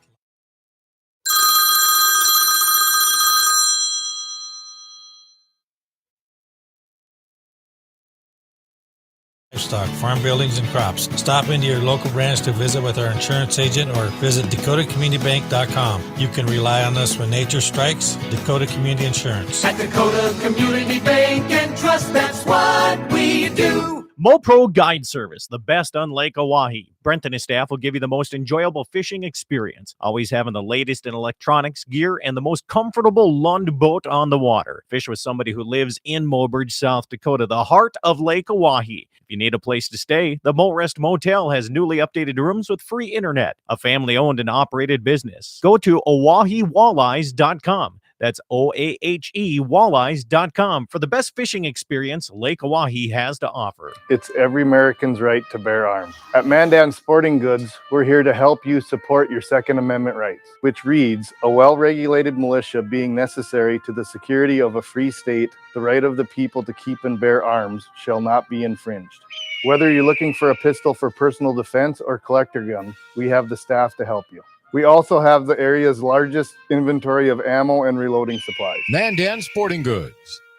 livestock, farm buildings, and crops. Stop into your local branch to visit with our insurance agent or visit DakotaCommunityBank.com. You can rely on us when nature strikes. Dakota Community Insurance. At Dakota Community Bank and Trust, that's what we do. MoPro Guide Service, the best on Lake Oahe. Brent and his staff will give you the most enjoyable fishing experience, always having the latest in electronics, gear, and the most comfortable Lund boat on the water. Fish with somebody who lives in Mobridge, South Dakota, the heart of Lake Oahe. If you need a place to stay, the Mo Rest Motel has newly updated rooms with free internet, a family-owned and operated business. Go to OaheWalleyes.com. That's OAHE Walleyes.com for the best fishing experience Lake Oahe has to offer. It's every American's right to bear arms. At Mandan Sporting Goods, we're here to help you support your Second Amendment rights, which reads, a well-regulated militia being necessary to the security of a free state, the right of the people to keep and bear arms shall not be infringed. Whether you're looking for a pistol for personal defense or collector gun, we have the staff to help you. We also have the area's largest inventory of ammo and reloading supplies. Mandan Sporting Goods,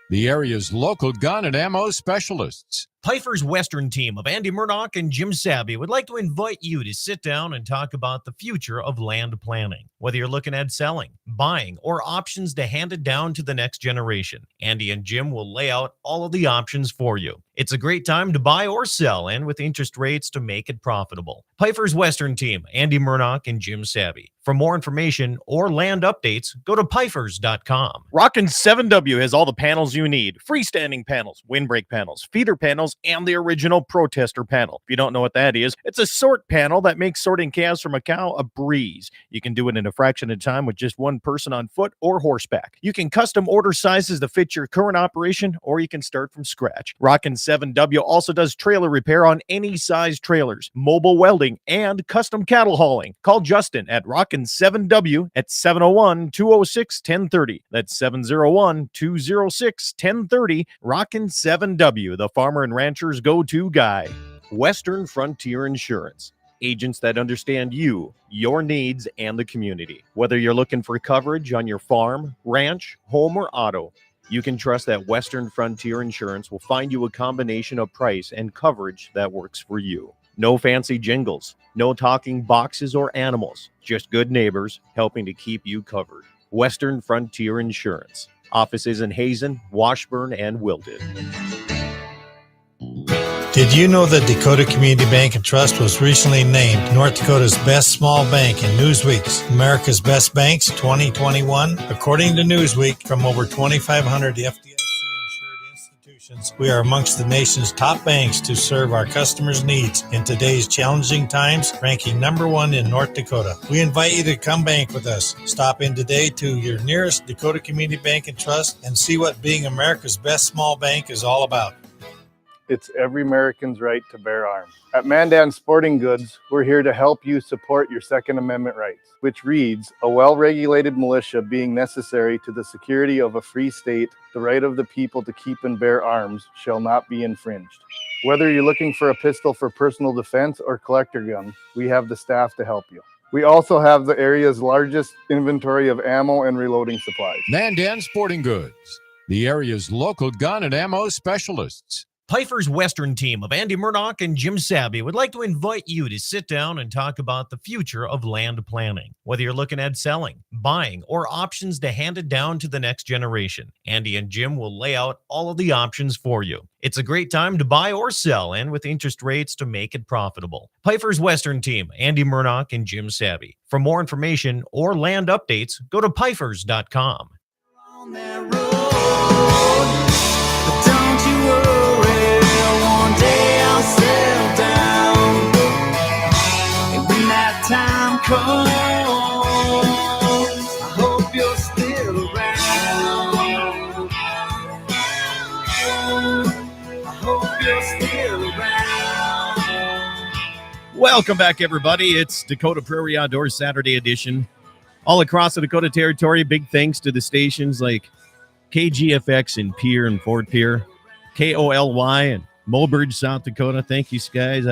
the area's local gun and ammo specialists. Pifer's Western team of Andy Murdoch and Jim Sabby would like to invite you to sit down and talk about the future of land planning. Whether you're looking at selling, buying, or options to hand it down to the next generation, Andy and Jim will lay out all of the options for you. It's a great time to buy or sell, and with interest rates to make it profitable. Pifer's Western team, Andy Murdoch and Jim Sabby. For more information or land updates, go to pifers.com. Rockin' 7W has all the panels you need. Freestanding panels, windbreak panels, feeder panels, and the original protester panel. If you don't know what that is, it's a sort panel that makes sorting calves from a cow a breeze. You can do it in a fraction of time with just one person on foot or horseback. You can custom order sizes to fit your current operation, or you can start from scratch. Rockin' 7W also does trailer repair on any size trailers, mobile welding, and custom cattle hauling. Call Justin at Rockin' 7W at 701-206-1030. That's 701-206-1030. Rockin' 7W, the farmer and rancher's go-to guy. Western Frontier Insurance. Agents that understand you, your needs, and the community. Whether you're looking for coverage on your farm, ranch, home, or auto, you can trust that Western Frontier Insurance will find you a combination of price and coverage that works for you. No fancy jingles, no talking boxes or animals, just good neighbors helping to keep you covered. Western Frontier Insurance. Offices in Hazen, Washburn, and Wilton. Did you know that Dakota Community Bank and Trust was recently named North Dakota's best small bank in Newsweek's America's Best Banks 2021? According to Newsweek, from over 2,500 FDIC-insured institutions, we are amongst the nation's top banks to serve our customers' needs in today's challenging times, ranking number one in North Dakota. We invite you to come bank with us. Stop in today to your nearest Dakota Community Bank and Trust and see what being America's best small bank is all about. It's every American's right to bear arms. At Mandan Sporting Goods, we're here to help you support your Second Amendment rights, which reads, a well-regulated militia being necessary to the security of a free state, the right of the people to keep and bear arms shall not be infringed. Whether you're looking for a pistol for personal defense or collector gun, we have the staff to help you. We also have the area's largest inventory of ammo and reloading supplies. Mandan Sporting Goods, the area's local gun and ammo specialists. Pfeiffer's Western team of Andy Murdoch and Jim Sabby would like to invite you to sit down and talk about the future of land planning. Whether you're looking at selling, buying, or options to hand it down to the next generation, Andy and Jim will lay out all of the options for you. It's a great time to buy or sell, and with interest rates to make it profitable. Pfeiffer's Western team, Andy Murdoch and Jim Sabby. For more information or land updates, go to Pfeiffer's.com. On that road, but don't you worry, one day I'll settle down. And when that time comes, I hope you're still around. I hope you're still around. Welcome back, everybody. It's Dakota Prairie Outdoors Saturday edition. All across the Dakota Territory, big thanks to the stations like KGFX in Pierre and Fort Pierre, KOLY in Mulbridge, South Dakota. Thank you, guys.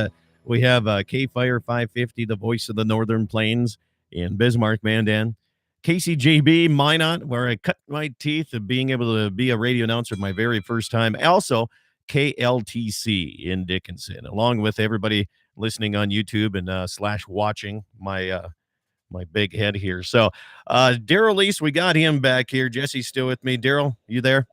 We have K-Fire 550, the voice of the Northern Plains in Bismarck, Mandan. KCJB, Minot, where I cut my teeth of being able to be a radio announcer my very first time. Also, KLTC in Dickinson, along with everybody listening on YouTube and / watching my big head here. So Daryl Lease, we got him back here. Jesse's still with me. Daryl, you there?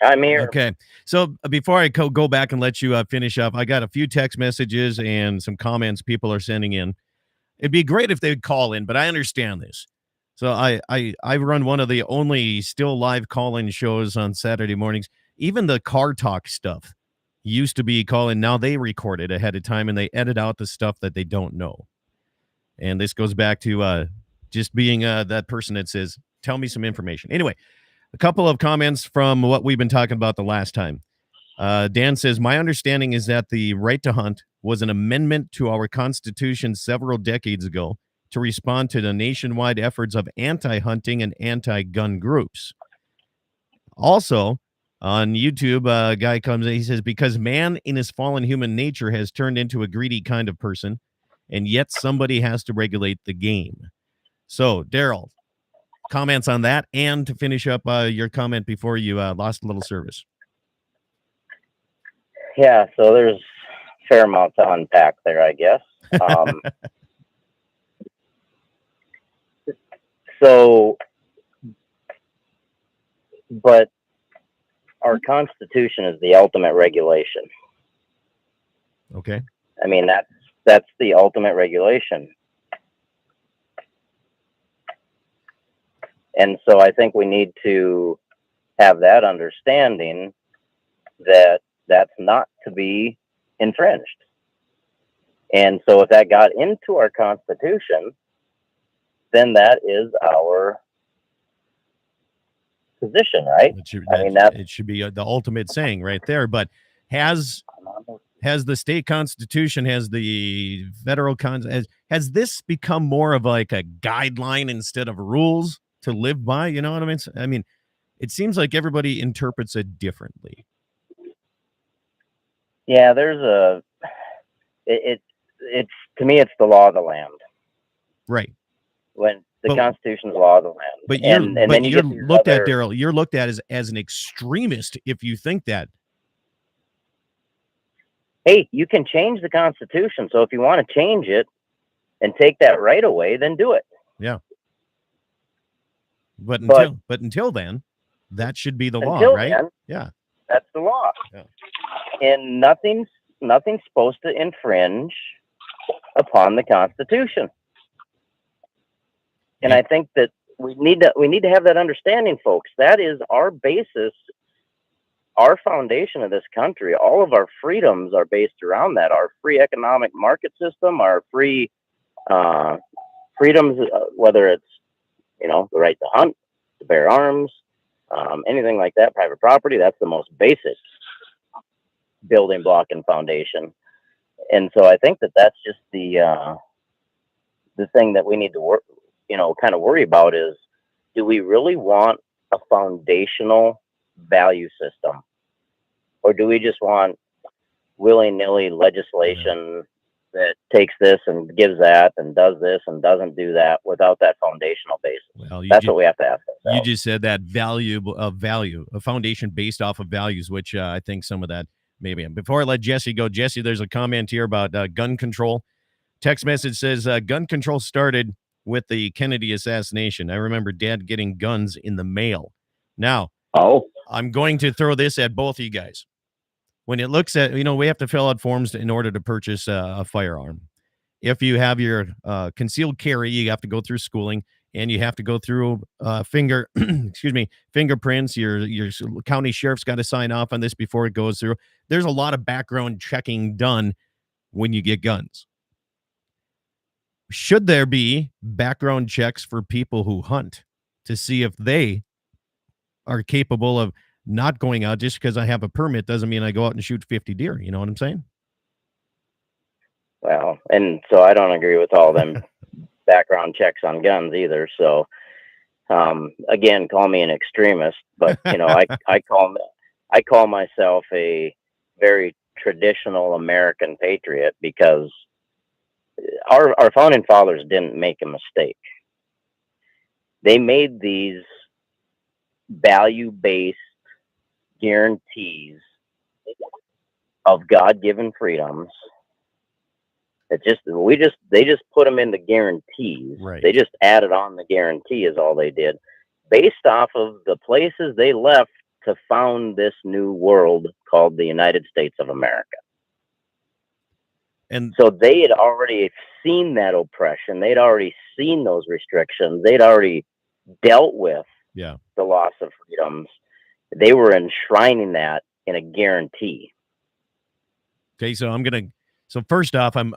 I'm here. Okay. So before I go back and let you finish up, I got a few text messages and some comments people are sending in. It'd be great if they'd call in, but I understand this. So I run one of the only still live call-in shows on Saturday mornings. Even the car talk stuff used to be call-in. Now they record it ahead of time and they edit out the stuff that they don't know. And this goes back to just being that person that says, tell me some information. Anyway, a couple of comments from what we've been talking about the last time. Dan says, my understanding is that the right to hunt was an amendment to our Constitution several decades ago to respond to the nationwide efforts of anti-hunting and anti-gun groups. Also, on YouTube, a guy comes in, he says, because man in his fallen human nature has turned into a greedy kind of person, and yet somebody has to regulate the game. So, Daryl, comments on that, and to finish up your comment before you lost a little service. Yeah, so there's a fair amount to unpack there, I guess. But our Constitution is the ultimate regulation. Okay. I mean, that's the ultimate regulation. And so I think we need to have that understanding that that's not to be infringed. And so if that got into our Constitution, then that is our position, right? It should be the ultimate saying right there. But has the state constitution, has the federal has this become more of like a guideline instead of rules to live by? You know what I mean? I mean, it seems like everybody interprets it differently. Yeah, there's it's to me, it's the law of the land. Right. When the Constitution's law of the land. But you're looked at, Daryl, you're looked at as an extremist if you think that. Hey, you can change the Constitution. So if you want to change it and take that right away, then do it. Yeah. But until then, that should be the law, right? Then, yeah. That's the law. Yeah. And nothing's supposed to infringe upon the Constitution. And I think that we need to have that understanding, folks. That is our basis, our foundation of this country. All of our freedoms are based around that. Our free economic market system, our free freedoms, whether it's, the right to hunt, to bear arms, anything like that, private property, that's the most basic building block and foundation. And so I think that that's just the thing that we need to work, kind of worry about is, do we really want a foundational value system? Or do we just want willy-nilly legislation that takes this and gives that and does this and doesn't do that without that foundational basis. Well, That's what we have to ask ourselves. You just said that value, a foundation based off of values, which I think some of that maybe. Before I let Jesse go, Jesse, there's a comment here about gun control. Text message says gun control started with the Kennedy assassination. I remember Dad getting guns in the mail. Now, I'm going to throw this at both of you guys. When it looks at, we have to fill out forms in order to purchase a firearm. If you have your concealed carry, you have to go through schooling, and you have to go through fingerprints. Your county sheriff's got to sign off on this before it goes through. There's a lot of background checking done when you get guns. Should there be background checks for people who hunt to see if they are capable of not going out? Just because I have a permit doesn't mean I go out and shoot 50 deer. You know what I'm saying? Well, and so I don't agree with all them background checks on guns either. So, again, call me an extremist, but I call myself a very traditional American patriot because our founding fathers didn't make a mistake. They made these value-based guarantees of God-given freedoms. They just put them in the guarantees. Right. They just added on the guarantee is all they did, based off of the places they left to found this new world called the United States of America. And so they had already seen that oppression. They'd already seen those restrictions. They'd already dealt with the loss of freedoms. They were enshrining that in a guarantee. Okay, so first off, I'm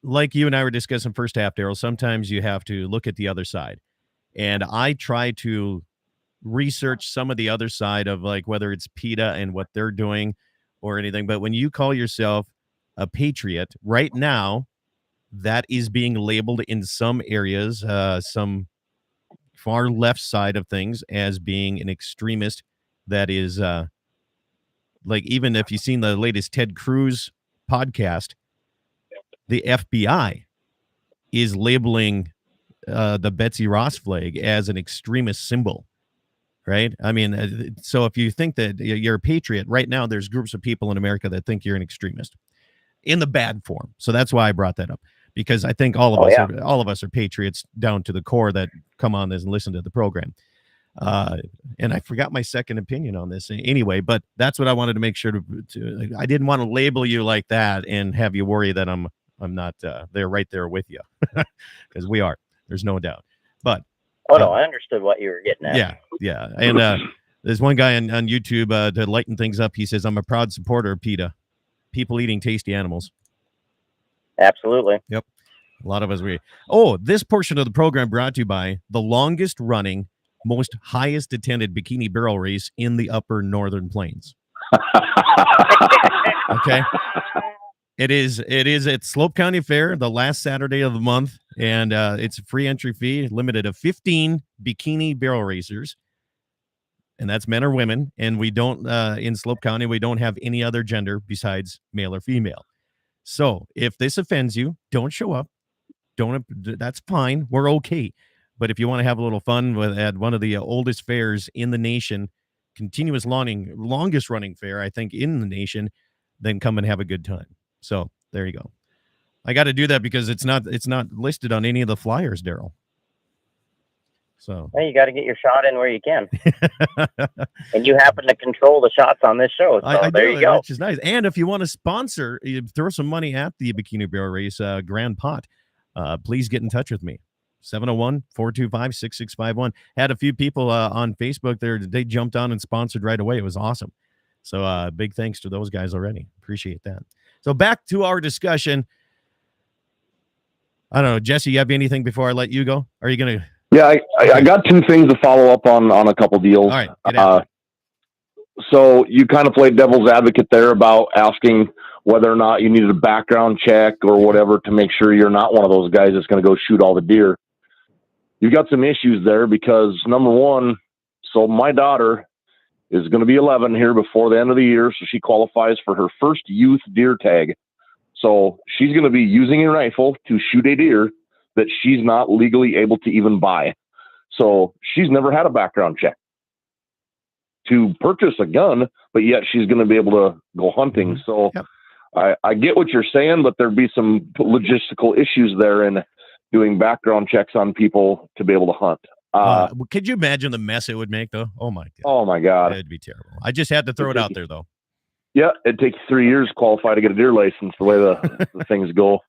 like you and I were discussing first half, Daryl. Sometimes you have to look at the other side. And I try to research some of the other side of, like, whether it's PETA and what they're doing or anything. But when you call yourself a patriot right now, that is being labeled in some areas, some far left side of things, as being an extremist. That is like, even if you've seen the latest Ted Cruz podcast, the FBI is labeling the Betsy Ross flag as an extremist symbol, right? I mean, so if you think that you're a patriot right now, there's groups of people in America that think you're an extremist in the bad form. So that's why I brought that up, because I think all of us are patriots down to the core that come on this and listen to the program. And I forgot my second opinion on this anyway, but that's what I wanted to make sure to I didn't want to label you like that and have you worry that I'm not there right there with you, because we are. There's no doubt. But no, I understood what you were getting at. Yeah. And there's one guy on YouTube to lighten things up. He says, "I'm a proud supporter of PETA, people eating tasty animals." Absolutely. Yep. A lot of us agree. This portion of the program brought to you by the longest running, most highest attended bikini barrel race in the upper northern plains. Okay. It is at Slope County Fair, the last Saturday of the month, and it's a free entry fee, limited of 15 bikini barrel racers, and that's men or women. And we don't in Slope County, we don't have any other gender besides male or female. So if this offends you, don't show up. That's fine. We're okay. But if you want to have a little fun at one of the oldest fairs in the nation, continuous longest running fair, I think, in the nation, then come and have a good time. So there you go. I got to do that because it's not listed on any of the flyers, Daryl. So you got to get your shot in where you can, and you happen to control the shots on this show. So I there do, you go. Which is nice. And if you want to sponsor, you throw some money at the Bikini Barrel Race Grand Pot, please get in touch with me. 701-425-6651. Had a few people on Facebook there. They jumped on and sponsored right away. It was awesome. So big thanks to those guys already. Appreciate that. So back to our discussion. I don't know, Jesse, you have anything before I let you go? Are you going to? Yeah, I got two things to follow up on a couple deals. All right. So you kind of played devil's advocate there about asking whether or not you needed a background check or whatever to make sure you're not one of those guys that's going to go shoot all the deer. You've got some issues there because, number one, so my daughter is going to be 11 here before the end of the year, so she qualifies for her first youth deer tag. So she's going to be using a rifle to shoot a deer that she's not legally able to even buy. So she's never had a background check to purchase a gun, but yet she's going to be able to go hunting. So I get what you're saying, but there'd be some logistical issues there in doing background checks on people to be able to hunt. Could you imagine the mess it would make, though? Oh my god! Oh my god! It'd be terrible. I just had to throw it out there, though. Yeah, it'd take 3 years to qualify to get a deer license. The way the things go.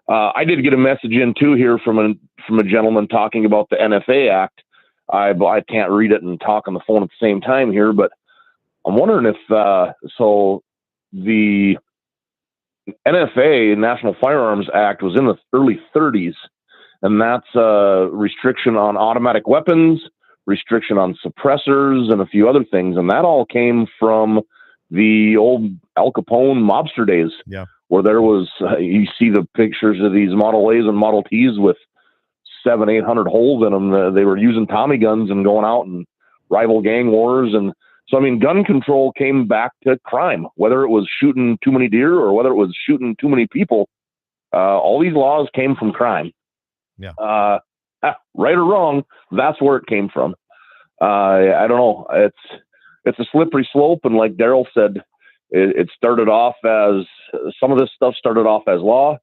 I did get a message in too here from a gentleman talking about the NFA Act. I can't read it and talk on the phone at the same time here, but I'm wondering if so the NFA, National Firearms Act, was in the early 30s, and that's a restriction on automatic weapons, restriction on suppressors, and a few other things, and that all came from the old Al Capone mobster days, where there was you see the pictures of these Model A's and Model T's with 700-800 holes in them. They were using Tommy guns and going out and rival gang wars. And so, I mean, gun control came back to crime, whether it was shooting too many deer or whether it was shooting too many people. All these laws came from crime. Yeah. Right or wrong, that's where it came from. I don't know. It's a slippery slope. And like Daryl said, it started off as some of this stuff started off as law.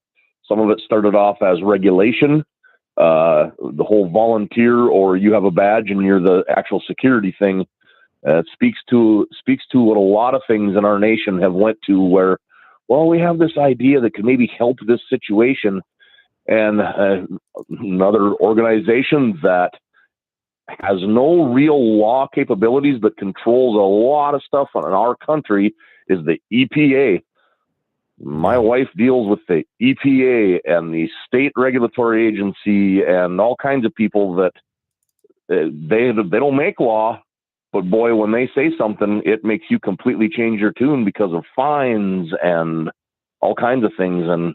Some of it started off as regulation. The whole volunteer or you have a badge and you're the actual security thing speaks to what a lot of things in our nation have went to where, well, we have this idea that could maybe help this situation, and another organization that has no real law capabilities but controls a lot of stuff in our country is the EPA. My wife deals with the EPA and the state regulatory agency and all kinds of people that they don't make law, but boy, when they say something, it makes you completely change your tune because of fines and all kinds of things. And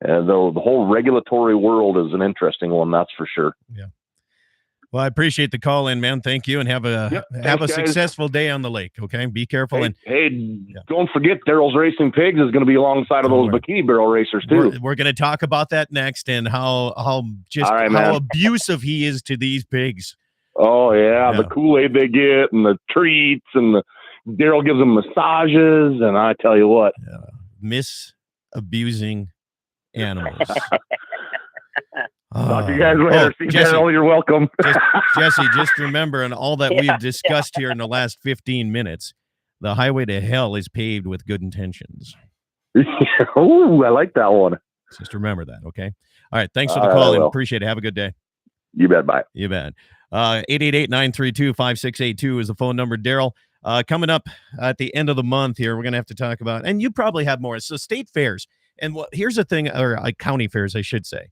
the whole regulatory world is an interesting one, that's for sure. Yeah. Well, I appreciate the call in, man. Thank you, and have a successful day on the lake. Okay, be careful. Don't forget Daryl's Racing Pigs is going to be alongside of those bikini barrel racers too. We're going to talk about that next, and how abusive he is to these pigs. Oh yeah, the Kool-Aid they get and treats, and Daryl gives them massages, and I tell you what, abusing animals. Talk to you guys later. See Daryl, you're welcome. Jesse, just remember, and all that we've discussed here in the last 15 minutes, the highway to hell is paved with good intentions. Oh, I like that one. Just remember that, okay? All right, thanks for the call, and appreciate it. Have a good day. You bet. Bye. You bet. 888-932-5682 is the phone number. Daryl, coming up at the end of the month here, we're going to have to talk about, and you probably have more, so state fairs. And here's the thing, or county fairs, I should say.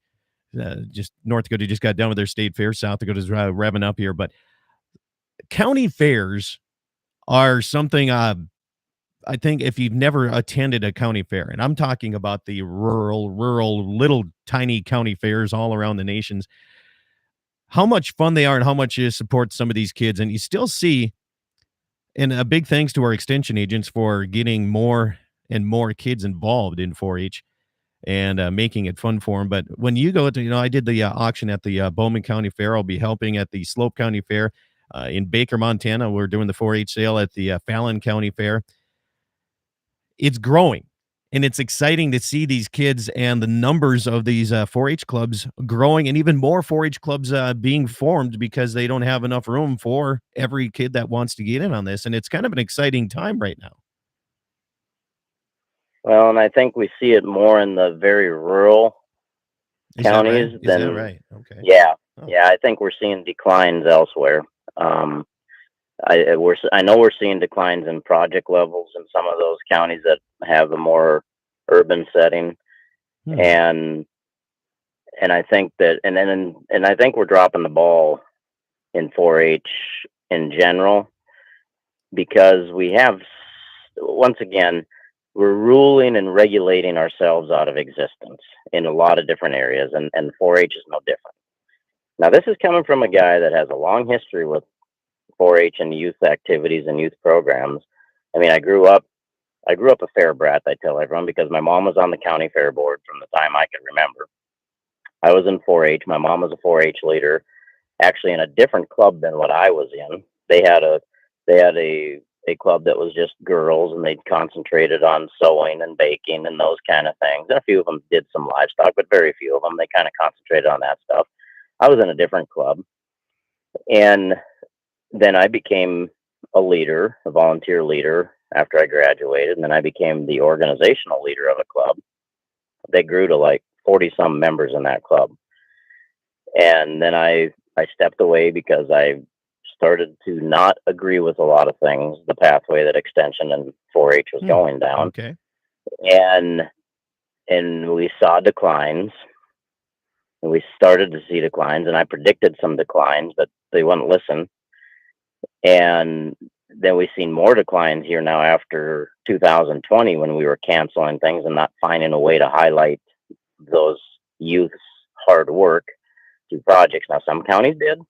Just North Dakota just got done with their state fair. South Dakota's revving up here, but county fairs are something I think if you've never attended a county fair, and I'm talking about the rural, little tiny county fairs all around the nations, how much fun they are and how much you support some of these kids. And you still see, and a big thanks to our extension agents for getting more and more kids involved in 4-H. And making it fun for them. But when you go to, I did the auction at the Bowman County Fair. I'll be helping at the Slope County Fair in Baker, Montana. We're doing the 4-H sale at the Fallon County Fair. It's growing, and it's exciting to see these kids and the numbers of these 4-H clubs growing, and even more 4-H clubs being formed because they don't have enough room for every kid that wants to get in on this. And it's kind of an exciting time right now. Well, and I think we see it more in the very rural counties than. Is that right? Okay. Yeah, yeah. I think we're seeing declines elsewhere. I know we're seeing declines in project levels in some of those counties that have a more urban setting, and I think that, and I think we're dropping the ball in 4-H in general because we have, once again, we're ruling and regulating ourselves out of existence in a lot of different areas, and 4-H is no different. Now, this is coming from a guy that has a long history with 4-H and youth activities and youth programs. I mean, I grew up a fair brat, I tell everyone, because my mom was on the county fair board from the time I could remember. I was in 4-H. My mom was a 4-H leader, actually in a different club than what I was in. They had a club that was just girls, and they concentrated on sewing and baking and those kind of things. And a few of them did some livestock, but very few of them. They kind of concentrated on that stuff. I was in a different club. And then I became a leader, a volunteer leader after I graduated. And then I became the organizational leader of a club. They grew to like 40 some members in that club. And then I stepped away because I started to not agree with a lot of things, the pathway that Extension and 4-H was going down. Okay. And we saw declines. And we started to see declines, and I predicted some declines, but they wouldn't listen. And then we've seen more declines here now after 2020, when we were canceling things and not finding a way to highlight those youth's hard work through projects. Now, some counties did,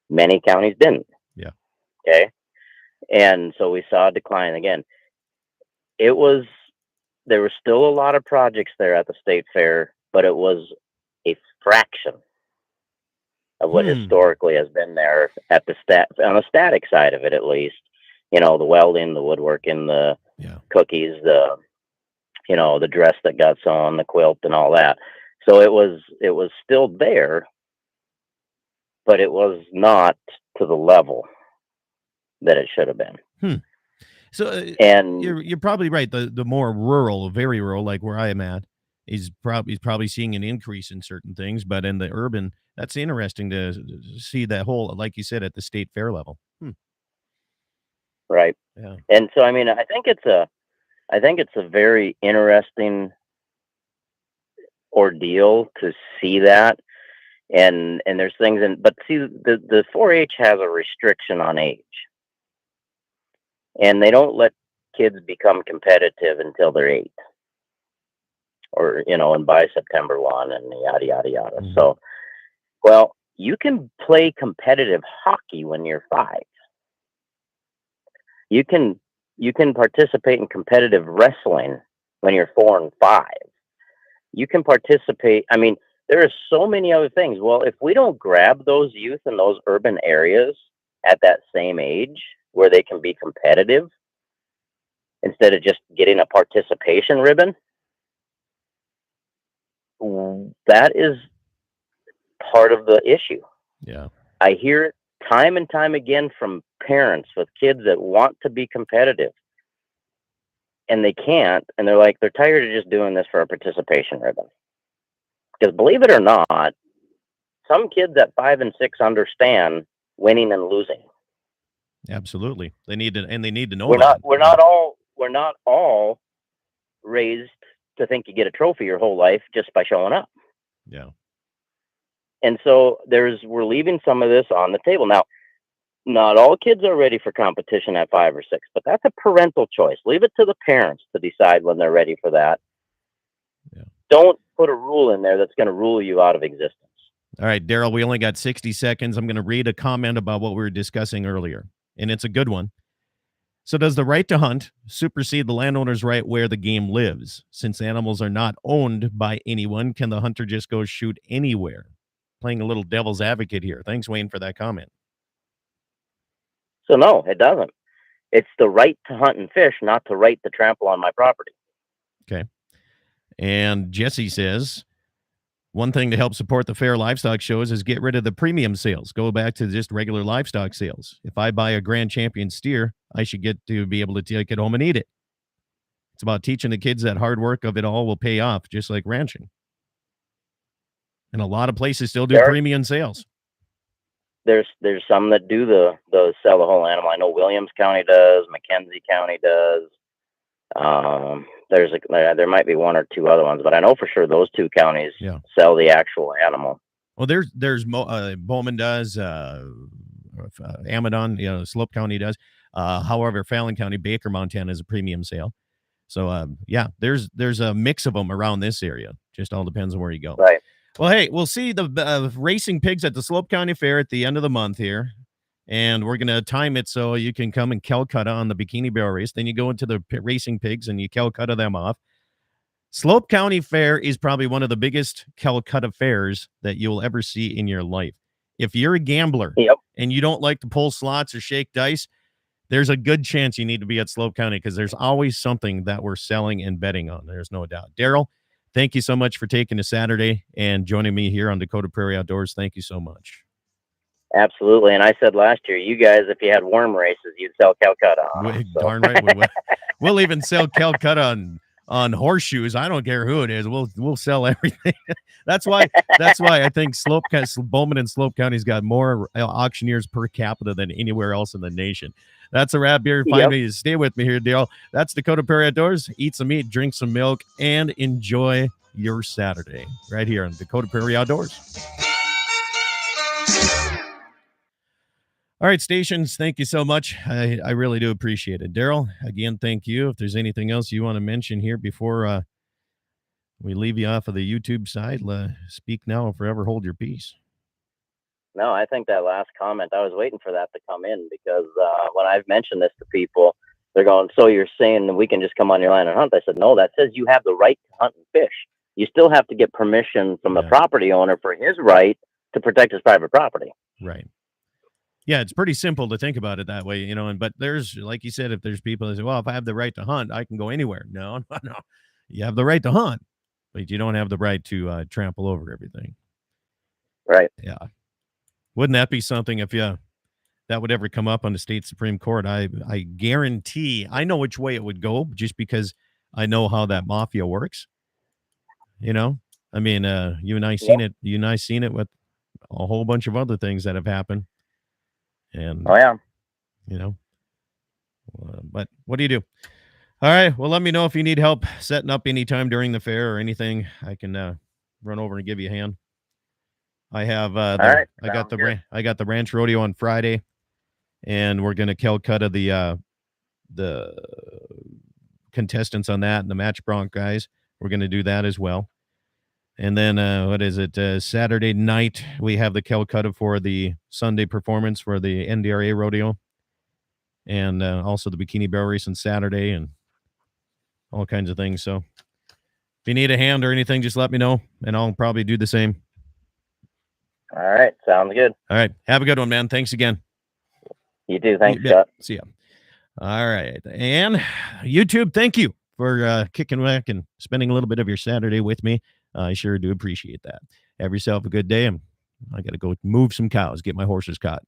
many counties didn't. Yeah. Okay. And so we saw a decline again. There was still a lot of projects there at the state fair, but it was a fraction of what historically has been there at the on the static side of it, at least. You know, the welding, the woodworking, the cookies, the dress that got sewn, the quilt, and all that. So it was still there, but it was not to the level that it should have been. So and you're probably right. The more rural, very rural, like where I am at, he's probably seeing an increase in certain things, but in the urban, that's interesting to see that whole, like you said, at the state fair level. Right. Yeah. And so, I mean, I think it's a very interesting ordeal to see that. And there's things but see, the 4-H has a restriction on age, and they don't let kids become competitive until they're 8, or, and by September 1, and yada, yada, yada. Mm-hmm. So, well, you can play competitive hockey when you're 5. You can participate in competitive wrestling when you're 4 and 5. You can participate. I mean, there are so many other things. Well, if we don't grab those youth in those urban areas at that same age where they can be competitive, instead of just getting a participation ribbon, that is part of the issue. Yeah. I hear it time and time again from parents with kids that want to be competitive, and they can't, and they're tired of just doing this for a participation ribbon. Because believe it or not, some kids at 5 and 6 understand winning and losing. Absolutely. They need to know We're not all raised to think you get a trophy your whole life just by showing up. Yeah. And so we're leaving some of this on the table. Now, not all kids are ready for competition at 5 or 6, but that's a parental choice. Leave it to the parents to decide when they're ready for that. Yeah. Don't put a rule in there that's going to rule you out of existence. All right, Daryl, we only got 60 seconds. I'm going to read a comment about what we were discussing earlier, and it's a good one. So does the right to hunt supersede the landowner's right where the game lives? Since animals are not owned by anyone, can the hunter just go shoot anywhere? Playing a little devil's advocate here. Thanks, Wayne, for that comment. So no, it doesn't. It's the right to hunt and fish, not the right to trample on my property. Okay. And Jesse says, one thing to help support the fair livestock shows is get rid of the premium sales. Go back to just regular livestock sales. If I buy a Grand Champion steer, I should get to be able to take it home and eat it. It's about teaching the kids that hard work of it all will pay off, just like ranching. And a lot of places still do premium sales. There's some that do the sell the whole animal. I know Williams County does, McKenzie County does. There might be 1 or 2 other ones, but I know for sure those 2 counties sell the actual animal. Well, there's Bowman does, Amadon, Slope County does. However, Fallon County, Baker, Montana is a premium sale. So there's a mix of them around this area. Just all depends on where you go. Right. Well, hey, we'll see the racing pigs at the Slope County Fair at the end of the month here. And we're going to time it so you can come and Calcutta on the Bikini Barrel race. Then you go into the racing pigs and you Calcutta them off. Slope County Fair is probably one of the biggest Calcutta fairs that you'll ever see in your life. If you're a gambler and you don't like to pull slots or shake dice, there's a good chance you need to be at Slope County because there's always something that we're selling and betting on. There's no doubt. Daryl, thank you so much for taking a Saturday and joining me here on Dakota Prairie Outdoors. Thank you so much. Absolutely. And I said last year, you guys, if you had worm races, you'd sell Calcutta on them, so. Darn right we will. We'll even sell Calcutta on horseshoes. I don't care who it is. We'll sell everything. That's why I think Bowman and Slope County's got more auctioneers per capita than anywhere else in the nation. That's a wrap here. Finally, stay with me here, Daryl. That's Dakota Prairie Outdoors. Eat some meat, drink some milk, and enjoy your Saturday right here on Dakota Prairie Outdoors. All right, stations, thank you so much. I really do appreciate it. Daryl, again, thank you. If there's anything else you want to mention here before we leave you off of the YouTube side, speak now or forever hold your peace. No, I think that last comment, I was waiting for that to come in because when I've mentioned this to people, they're going, so you're saying that we can just come on your land and hunt? I said, no, that says you have the right to hunt and fish. You still have to get permission from the property owner for his right to protect his private property. Right. Yeah, it's pretty simple to think about it that way, but there's, like you said, if there's people that say, well, if I have the right to hunt, I can go anywhere. No. You have the right to hunt, but you don't have the right to trample over everything. Right. Yeah. Wouldn't that be something if that would ever come up on the state Supreme Court? I guarantee I know which way it would go just because I know how that mafia works. I mean, you and I seen it. You and I seen it with a whole bunch of other things that have happened. And but what do you do? All right. Well, let me know if you need help setting up anytime during the fair or anything. I can run over and give you a hand. I have I got the ranch rodeo on Friday, and we're gonna Calcutta the contestants on that and the match bronc guys. We're gonna do that as well. And then, Saturday night, we have the Calcutta for the Sunday performance for the NDRA rodeo. And also the Bikini Barrel race on Saturday and all kinds of things. So if you need a hand or anything, just let me know, and I'll probably do the same. All right. Sounds good. All right. Have a good one, man. Thanks again. You too. Thanks, Scott. See ya. All right. And YouTube, thank you for kicking back and spending a little bit of your Saturday with me. I sure do appreciate that. Have yourself a good day. I got to go move some cows, get my horses caught.